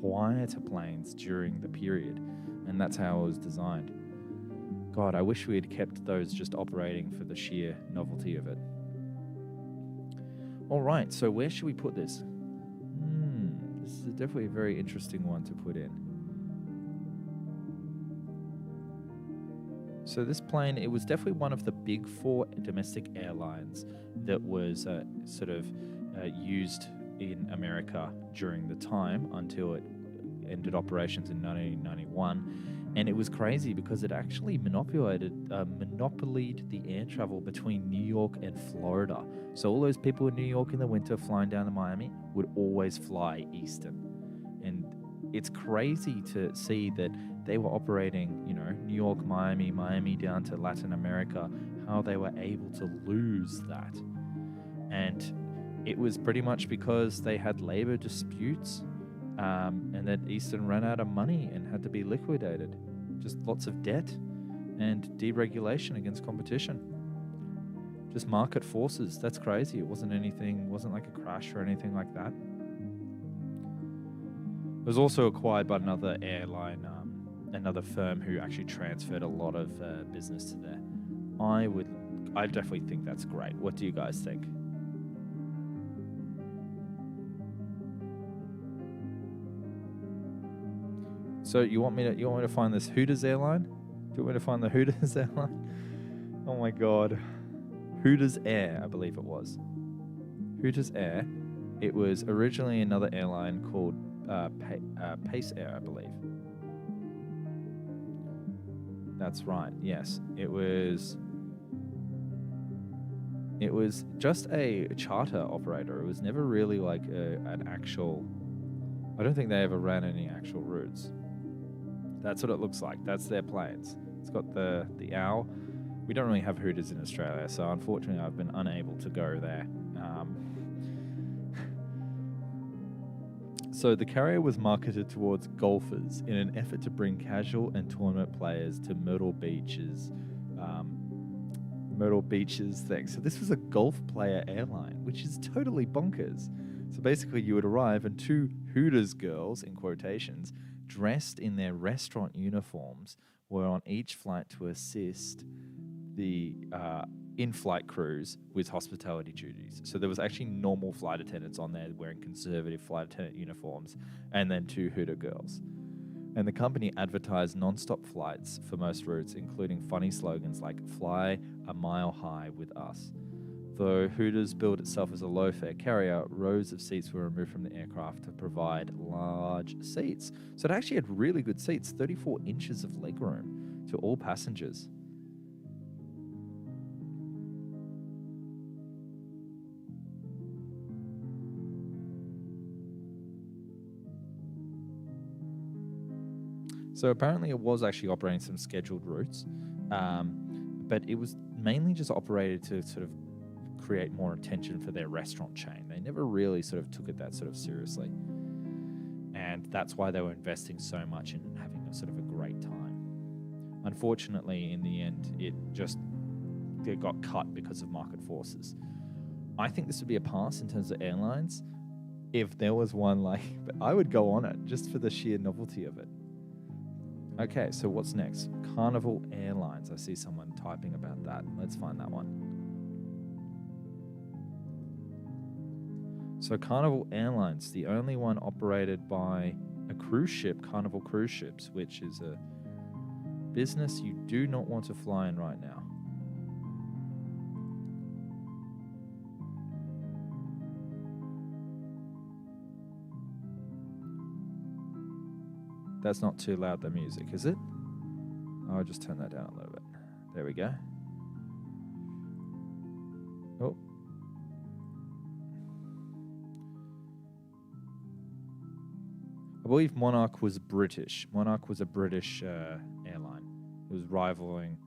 quieter planes during the period, and that's how it was designed. God, I wish we had kept those just operating for the sheer novelty of it. All right, so where should we put this? This is definitely a very interesting one to put in. So this plane, it was definitely one of the big four domestic airlines that was used in America during the time until it ended operations in 1991. And it was crazy because it actually monopolied the air travel between New York and Florida. So all those people in New York in the winter flying down to Miami would always fly Eastern. And it's crazy to see that they were operating, New York, Miami down to Latin America, how they were able to lose that. And it was pretty much because they had labor disputes. And that Eastern ran out of money and had to be liquidated. Just lots of debt and deregulation against competition. Just market forces. That's crazy. It wasn't like a crash or anything like that. It was also acquired by another airline, another firm who actually transferred a lot of business to there. I definitely think that's great. What do you guys think? So you want me to find this Hooters airline? Do you want me to find the Hooters airline? Oh my God. Hooters Air, I believe it was. Hooters Air. It was originally another airline called Pace Air, I believe. That's right. Yes, it was. It was just a charter operator. It was never really like an actual. I don't think they ever ran any actual routes. That's what it looks like. That's their planes. It's got the owl. We don't really have Hooters in Australia, so unfortunately I've been unable to go there. So the carrier was marketed towards golfers in an effort to bring casual and tournament players to Myrtle Beach's thing. So this was a golf player airline, which is totally bonkers. So basically you would arrive and two Hooters girls, in quotations, dressed in their restaurant uniforms were on each flight to assist the in-flight crews with hospitality duties. So there was actually normal flight attendants on there wearing conservative flight attendant uniforms, and then two Hooter girls. And the company advertised non-stop flights for most routes, including funny slogans like "Fly a mile high with us." Though Hooters billed itself as a low-fare carrier, rows of seats were removed from the aircraft to provide large seats. So it actually had really good seats, 34 inches of legroom to all passengers. So apparently it was actually operating some scheduled routes, but it was mainly just operated to sort of create more attention for their restaurant chain. They never really sort of took it that sort of seriously. And that's why they were investing so much in having a sort of a great time. Unfortunately, in the end, it got cut because of market forces. I think this would be a pass in terms of airlines. If there was one but I would go on it just for the sheer novelty of it. Okay, so what's next? Carnival Airlines. I see someone typing about that. Let's find that one. So Carnival Airlines, the only one operated by a cruise ship, Carnival Cruise Ships, which is a business you do not want to fly in right now. That's not too loud, the music, is it? I'll just turn that down a little bit. There we go. Oh. I believe Monarch was British. Monarch was a British airline. It was rivaling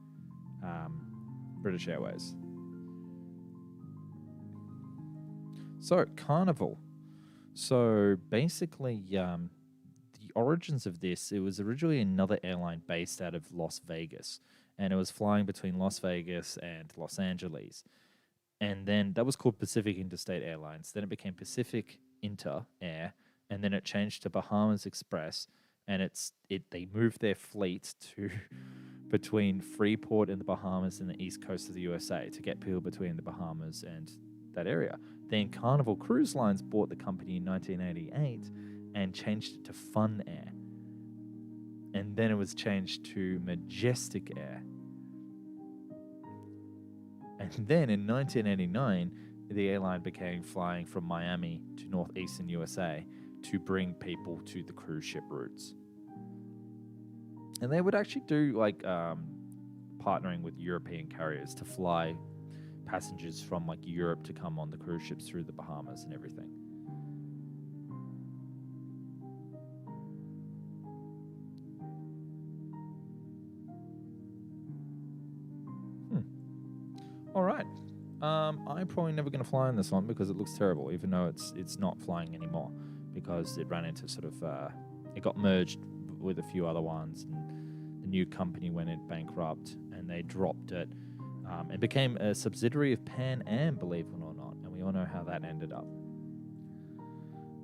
British Airways. So, Carnival. So, basically, the origins of this, it was originally another airline based out of Las Vegas. And it was flying between Las Vegas and Los Angeles. And then that was called Pacific Interstate Airlines. Then it became Pacific Inter Air. And then it changed to Bahamas Express, and they moved their fleet to between Freeport in the Bahamas and the east coast of the USA to get people between the Bahamas and that area. Then Carnival Cruise Lines bought the company in 1988 and changed it to Fun Air. And then it was changed to Majestic Air. And then in 1989, the airline began flying from Miami to northeastern USA to bring people to the cruise ship routes. And they would actually do partnering with European carriers to fly passengers from Europe to come on the cruise ships through the Bahamas and everything. All right. I'm probably never going to fly on this one because it looks terrible, even though it's not flying anymore, because it ran into it got merged with a few other ones, and the new company went bankrupt, and they dropped it. It became a subsidiary of Pan Am, believe it or not, and we all know how that ended up.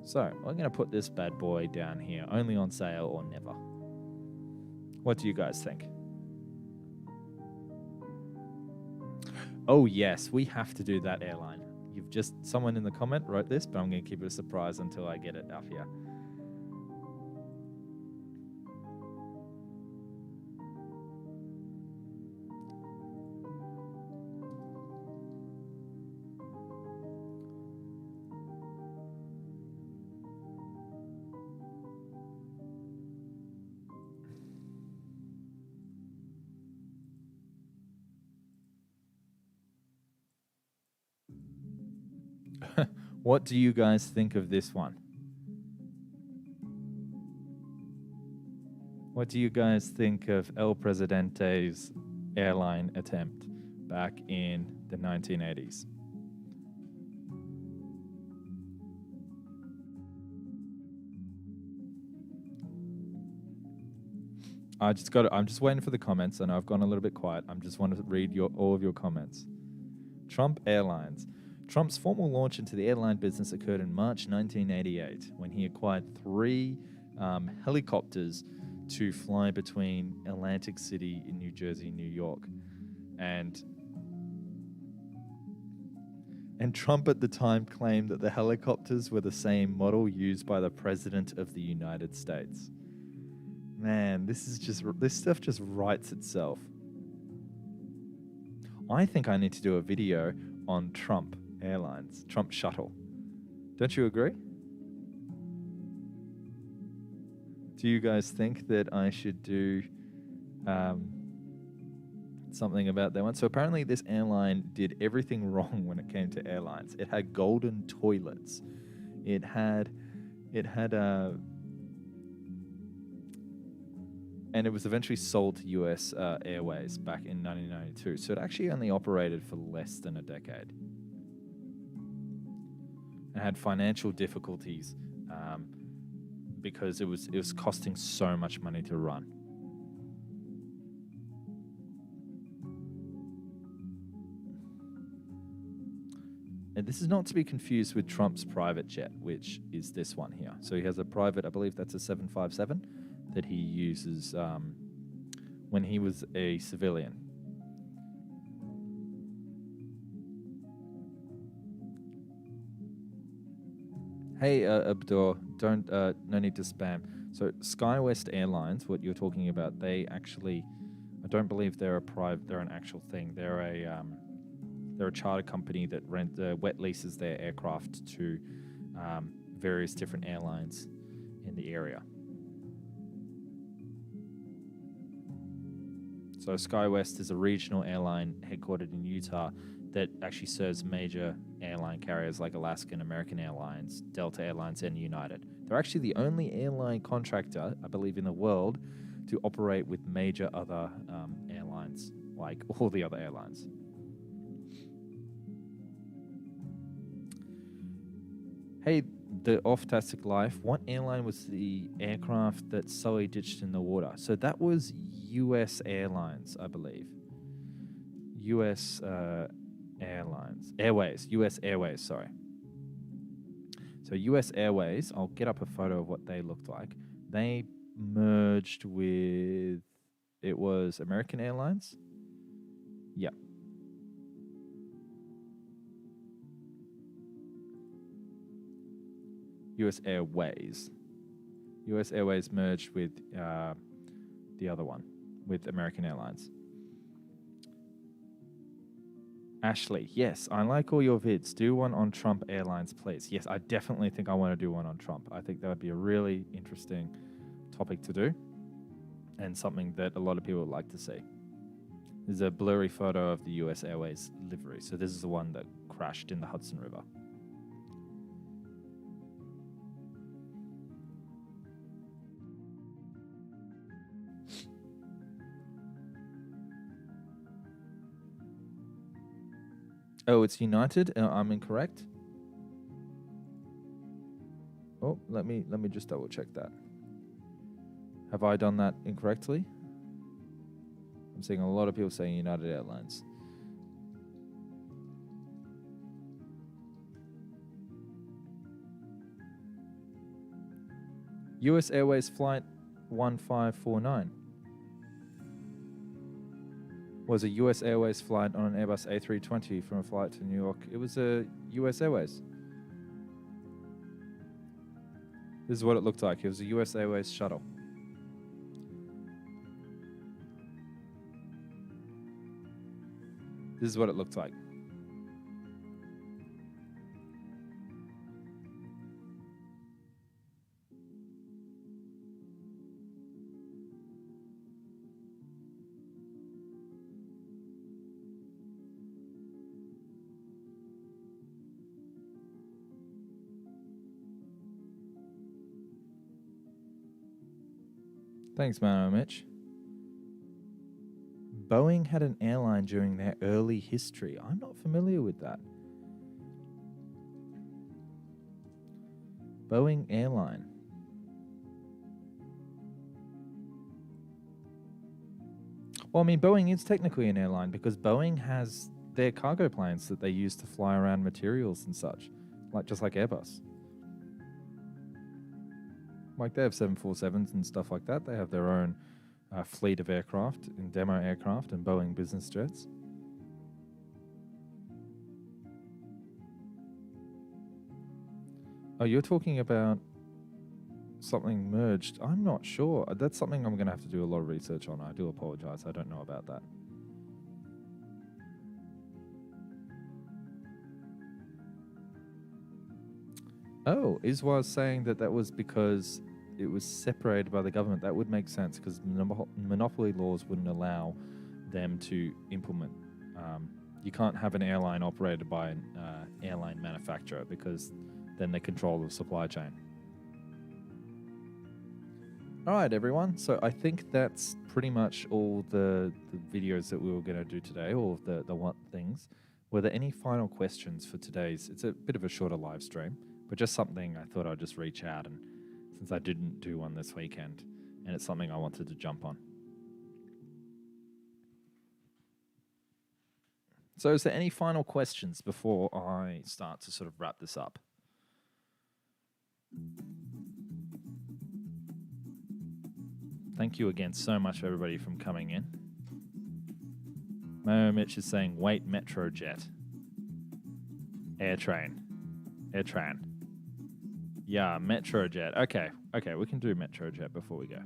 So I'm going to put this bad boy down here, only on sale or never. What do you guys think? Oh, yes, we have to do that airline. Someone in the comment wrote this, but I'm going to keep it a surprise until I get it up here. What do you guys think of this one? What do you guys think of El Presidente's airline attempt back in the 1980s? I'm just waiting for the comments. I know I've gone a little bit quiet. I'm just wanting to read all of your comments. Trump Airlines. Trump's formal launch into the airline business occurred in March 1988 when he acquired 3 helicopters to fly between Atlantic City in New Jersey and New York. And Trump at the time claimed that the helicopters were the same model used by the President of the United States. Man, this stuff just writes itself. I think I need to do a video on Trump Airlines, Trump Shuttle. Don't you agree? Do you guys think that I should do something about that one? So apparently this airline did everything wrong when it came to airlines. It had golden toilets. It had and it was eventually sold to US Airways back in 1992. So it actually only operated for less than a decade. It had financial difficulties because it was costing so much money to run. And this is not to be confused with Trump's private jet, which is this one here. So he has a private, I believe that's a 757, that he uses when he was a civilian. Hey, Abdur, no need to spam. So SkyWest Airlines, what you're talking about, they actually, I don't believe they're an actual thing. They're a charter company that wet leases their aircraft to various different airlines in the area. So SkyWest is a regional airline headquartered in Utah that actually serves major airline carriers like Alaska, American Airlines, Delta Airlines, and United. They're actually the only airline contractor, I believe, in the world to operate with major other airlines, like all the other airlines. Hey, the off-tastic life, what airline was the aircraft that Sully ditched in the water? So that was US Airlines, I believe. US Airways, sorry. So US Airways, I'll get up a photo of what they looked like. They merged with, it was American Airlines? Yeah. US Airways. US Airways merged with the other one, with American Airlines. Ashley, yes, I like all your vids. Do one on Trump Airlines, please. Yes, I definitely think I want to do one on Trump. I think that would be a really interesting topic to do and something that a lot of people would like to see. There's a blurry photo of the US Airways livery. So this is the one that crashed in the Hudson River. Oh, it's United. I'm incorrect. Oh, let me just double check that. Have I done that incorrectly? I'm seeing a lot of people saying United Airlines. US Airways Flight 1549 was a US Airways flight on an Airbus A320 from a flight to New York. It was a US Airways. This is what it looked like. It was a US Airways shuttle. This is what it looked like. Thanks, Mano Mitch. Boeing had an airline during their early history. I'm not familiar with that. Boeing Airline. Well, I mean, Boeing is technically an airline because Boeing has their cargo planes that they use to fly around materials and such, just like Airbus. Like they have 747s and stuff like that. They have their own fleet of aircraft and demo aircraft and Boeing business jets. Oh, you're talking about something merged. I'm not sure. That's something I'm going to have to do a lot of research on. I do apologize. I don't know about that. Oh, Iswa is saying that was because it was separated by the government. That would make sense because monopoly laws wouldn't allow them to implement. You can't have an airline operated by an airline manufacturer because then they control the supply chain. All right, everyone. So I think that's pretty much all the videos that we were going to do today, all of the one things. Were there any final questions for today's? It's a bit of a shorter live stream, but just something I thought I'd just reach out, and since I didn't do one this weekend, and it's something I wanted to jump on. So is there any final questions before I start to sort of wrap this up? Thank you again so much, everybody, from coming in. Mo Mitch is saying, wait, Metrojet. Airtrain. Yeah, Metrojet. Okay, we can do Metrojet before we go.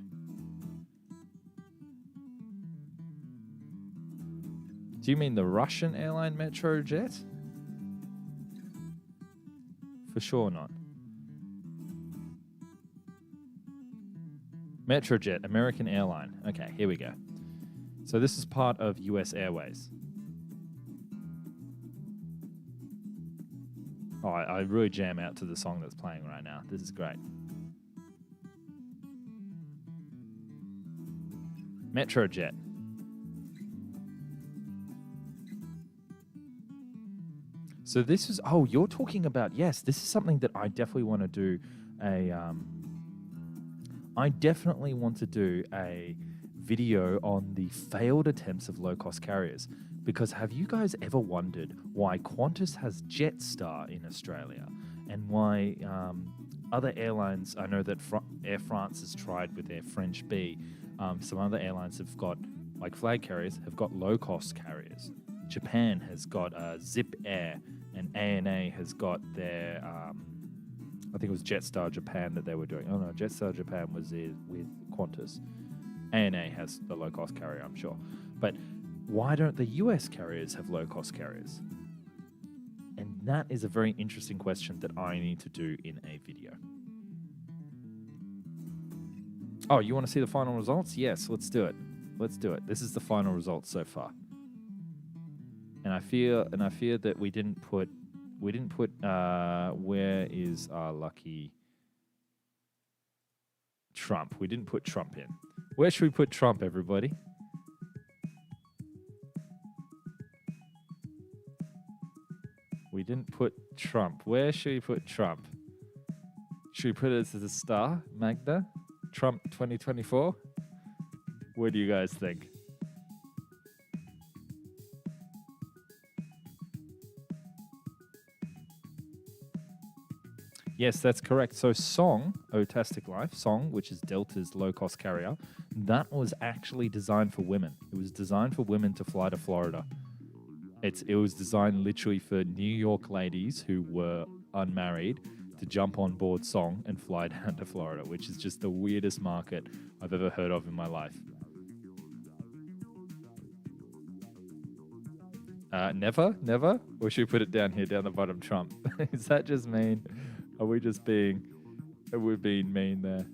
Do you mean the Russian airline Metrojet? For sure not. Metrojet, American airline. Okay, here we go. So this is part of US Airways. Oh, I really jam out to the song that's playing right now. This is great. Metrojet. So this is, oh, you're talking about, yes, this is something that I definitely want to do I definitely want to do a video on the failed attempts of low-cost carriers, because have you guys ever wondered why Qantas has Jetstar in Australia and why other airlines, I know that Air France has tried with their French B, some other airlines have got, like flag carriers, have got low-cost carriers. Japan has got Zip Air, and ANA has got their, I think it was Jetstar Japan that they were doing. Oh no, Jetstar Japan was with Qantas. ANA has the low-cost carrier, I'm sure. But why don't the US carriers have low-cost carriers? And that is a very interesting question that I need to do in a video. Oh, you want to see the final results? Yes, let's do it. Let's do it. This is the final results so far. And I fear that we didn't put where is our lucky Trump? We didn't put Trump in. Where should we put Trump, everybody? We didn't put Trump. Where should we put Trump? Should we put it as a star, Magda? Trump 2024? What do you guys think? Yes, that's correct. So Song, Otastic Life, Song, which is Delta's low-cost carrier, that was actually designed for women. It was designed for women to fly to Florida. It was designed literally for New York ladies who were unmarried to jump on board Song and fly down to Florida, which is just the weirdest market I've ever heard of in my life. Never? Or should we put it down here, down the bottom, Trump? Is that just mean? Are we being mean there?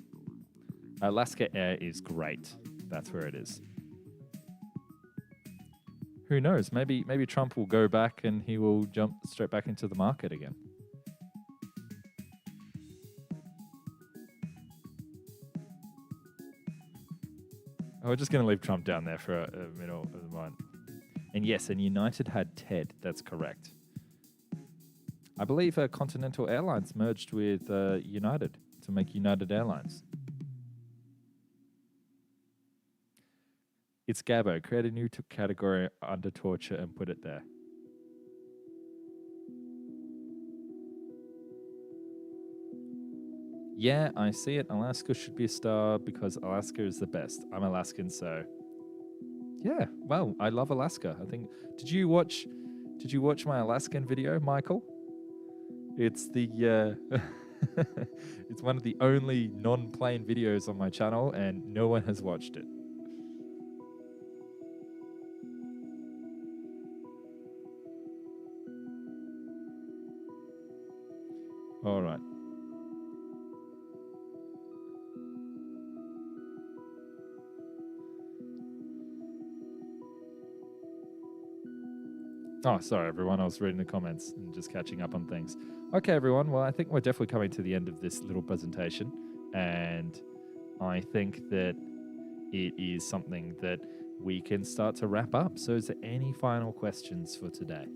Alaska Air is great. That's where it is. Who knows? Maybe Trump will go back and he will jump straight back into the market again. We're just going to leave Trump down there for a middle of the month. And yes, and United had Ted. That's correct. I believe Continental Airlines merged with United to make United Airlines. It's Gabbo. Create a new category under torture and put it there. Yeah, I see it. Alaska should be a star because Alaska is the best. I'm Alaskan, so yeah. Well, I love Alaska. I think. Did you watch my Alaskan video, Michael? It's the it's one of the only non-plane videos on my channel, and no one has watched it. All right. Oh, sorry, everyone. I was reading the comments and just catching up on things. Okay, everyone. Well, I think we're definitely coming to the end of this little presentation. And I think that it is something that we can start to wrap up. So is there any final questions for today?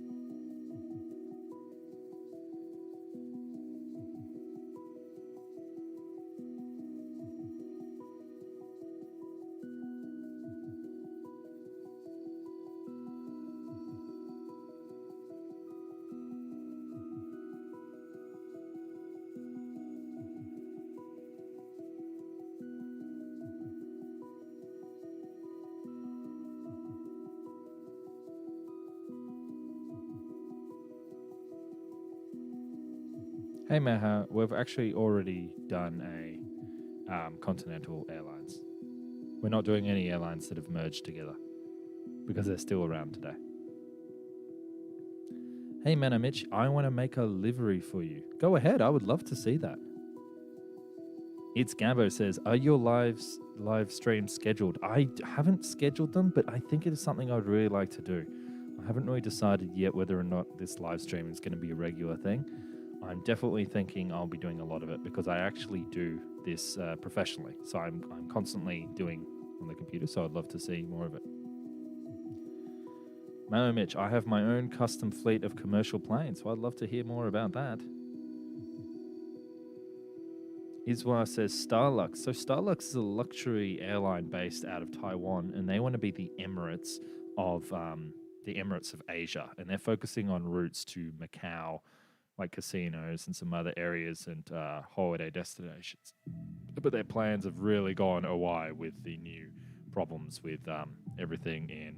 Hey Meha, we've actually already done a Continental Airlines. We're not doing any airlines that have merged together because they're still around today. Hey Mana Mitch, I want to make a livery for you. Go ahead, I would love to see that. It's Gabbo says, are your live streams scheduled? I haven't scheduled them, but I think it is something I'd really like to do. I haven't really decided yet whether or not this live stream is going to be a regular thing. I'm definitely thinking I'll be doing a lot of it because I actually do this professionally. So I'm constantly doing on the computer, so I'd love to see more of it. Mamo Mitch, I have my own custom fleet of commercial planes, so I'd love to hear more about that. Iswa says Starlux. So Starlux is a luxury airline based out of Taiwan, and they want to be the Emirates of Asia, and they're focusing on routes to Macau, like casinos and some other areas and holiday destinations. But their plans have really gone awry with the new problems with everything in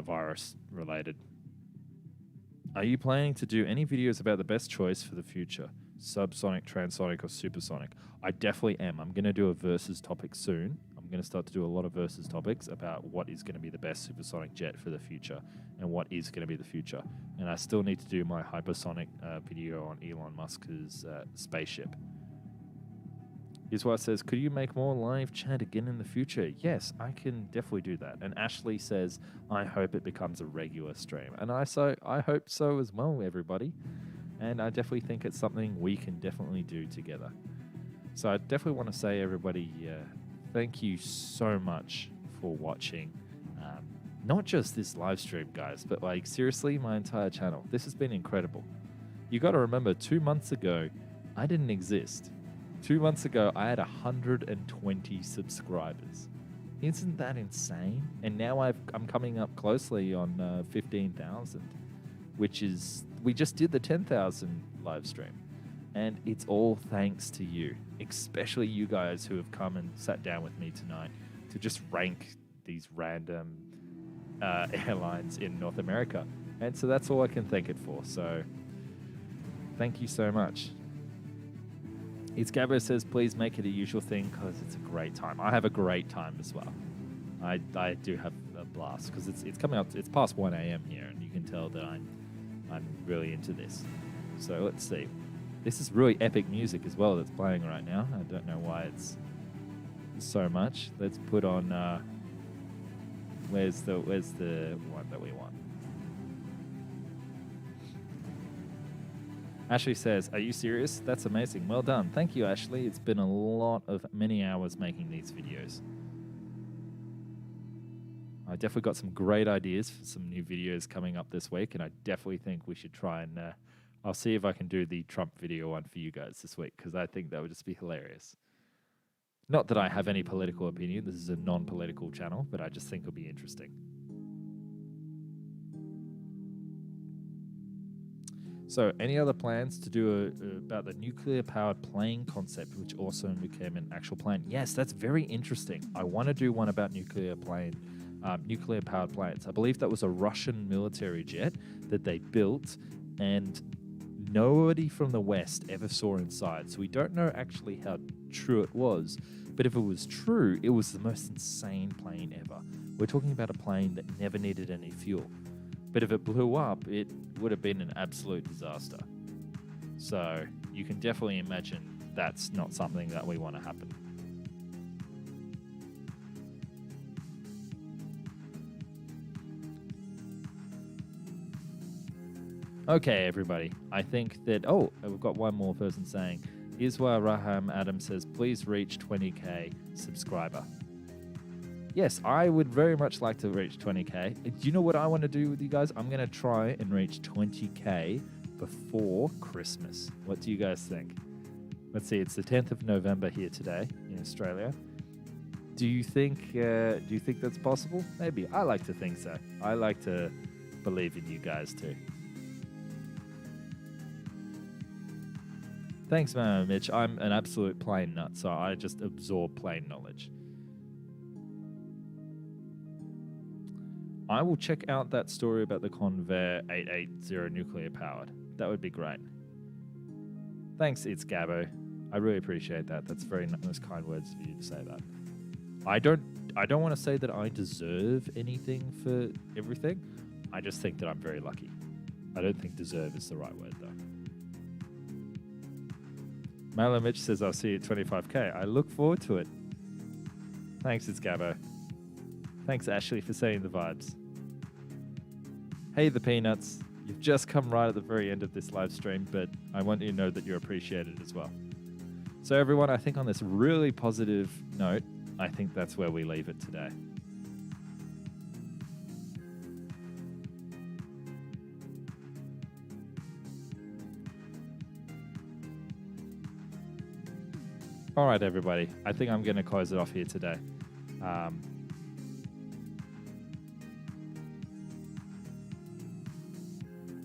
virus related. Are you planning to do any videos about the best choice for the future? Subsonic, transonic, or supersonic? I definitely am. I'm going to do a versus topic soon. I'm going to start to do a lot of versus topics about what is going to be the best supersonic jet for the future and what is going to be the future. And I still need to do my hypersonic video on Elon Musk's spaceship. Iswa says, could you make more live chat again in the future? Yes, I can definitely do that. And Ashley says, I hope it becomes a regular stream. And I hope so as well, everybody. And I definitely think it's something we can definitely do together. So I definitely want to say, everybody, thank you so much for watching. Not just this live stream, guys, but like seriously, my entire channel. This has been incredible. You got to remember, 2 months ago, I didn't exist. 2 months ago, I had 120 subscribers. Isn't that insane? And now I'm coming up closely on 15,000, which is, we just did the 10,000 live stream. And it's all thanks to you, especially you guys who have come and sat down with me tonight to just rank these random airlines in North America. And so that's all I can thank it for. So thank you so much. It's Gabbo says, please make it a usual thing because it's a great time. I have a great time as well. I do have a blast because it's coming up. It's past 1 a.m. here, and you can tell that I'm really into this. So let's see. This is really epic music as well that's playing right now. I don't know why it's so much. Let's put on. Where's the one that we want? Ashley says, are you serious? That's amazing. Well done. Thank you, Ashley. It's been a lot of many hours making these videos. I definitely got some great ideas for some new videos coming up this week, and I definitely think we should try and I'll see if I can do the Trump video one for you guys this week, because I think that would just be hilarious. Not that I have any political opinion. This is a non-political channel, but I just think it'll be interesting. So, any other plans to do about the nuclear-powered plane concept, which also became an actual plane? Yes, that's very interesting. I want to do one about nuclear-powered planes. I believe that was a Russian military jet that they built, and nobody from the West ever saw inside. So we don't know actually how true it was. But if it was true, it was the most insane plane ever. We're talking about a plane that never needed any fuel. But if it blew up, it would have been an absolute disaster. So you can definitely imagine that's not something that we want to happen. Okay, everybody. I think that... Oh, we've got one more person saying... Iswa Raham Adam says, please reach 20k subscriber. Yes, I would very much like to reach 20k. Do you know what I want to do with you guys? I'm going to try and reach 20k before Christmas. What do you guys think? Let's see, it's the 10th of November here today in Australia. Do you think that's possible? Maybe. I like to think so. I like to believe in you guys too. Thanks, man, Mitch. I'm an absolute plane nut, so I just absorb plane knowledge. I will check out that story about the Convair 880 nuclear powered. That would be great. Thanks, it's Gabbo. I really appreciate that. That's very nice, kind words of you to say that. I don't want to say that I deserve anything for everything. I just think that I'm very lucky. I don't think deserve is the right word, though. Milo Mitch says, I'll see you at 25k. I look forward to it. Thanks, it's Gabbo. Thanks, Ashley, for saying the vibes. Hey, the Peanuts. You've just come right at the very end of this live stream, but I want you to know that you're appreciated as well. So, everyone, I think on this really positive note, I think that's where we leave it today. All right, everybody. I think I'm going to close it off here today.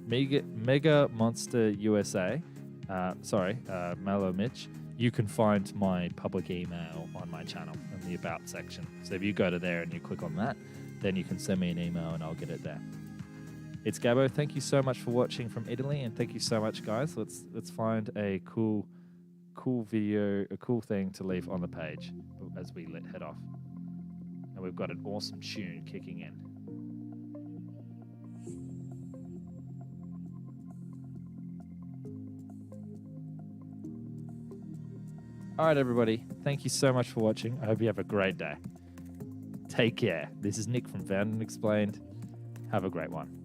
Mega Monster USA. Mallow Mitch. You can find my public email on my channel in the About section. So if you go to there and you click on that, then you can send me an email and I'll get it there. It's Gabbo. Thank you so much for watching from Italy, and thank you so much, guys. Let's find a cool video, a cool thing to leave on the page as we head off. And we've got an awesome tune kicking in. All right, everybody. Thank you so much for watching. I hope you have a great day. Take care. This is Nick from Found and Explained. Have a great one.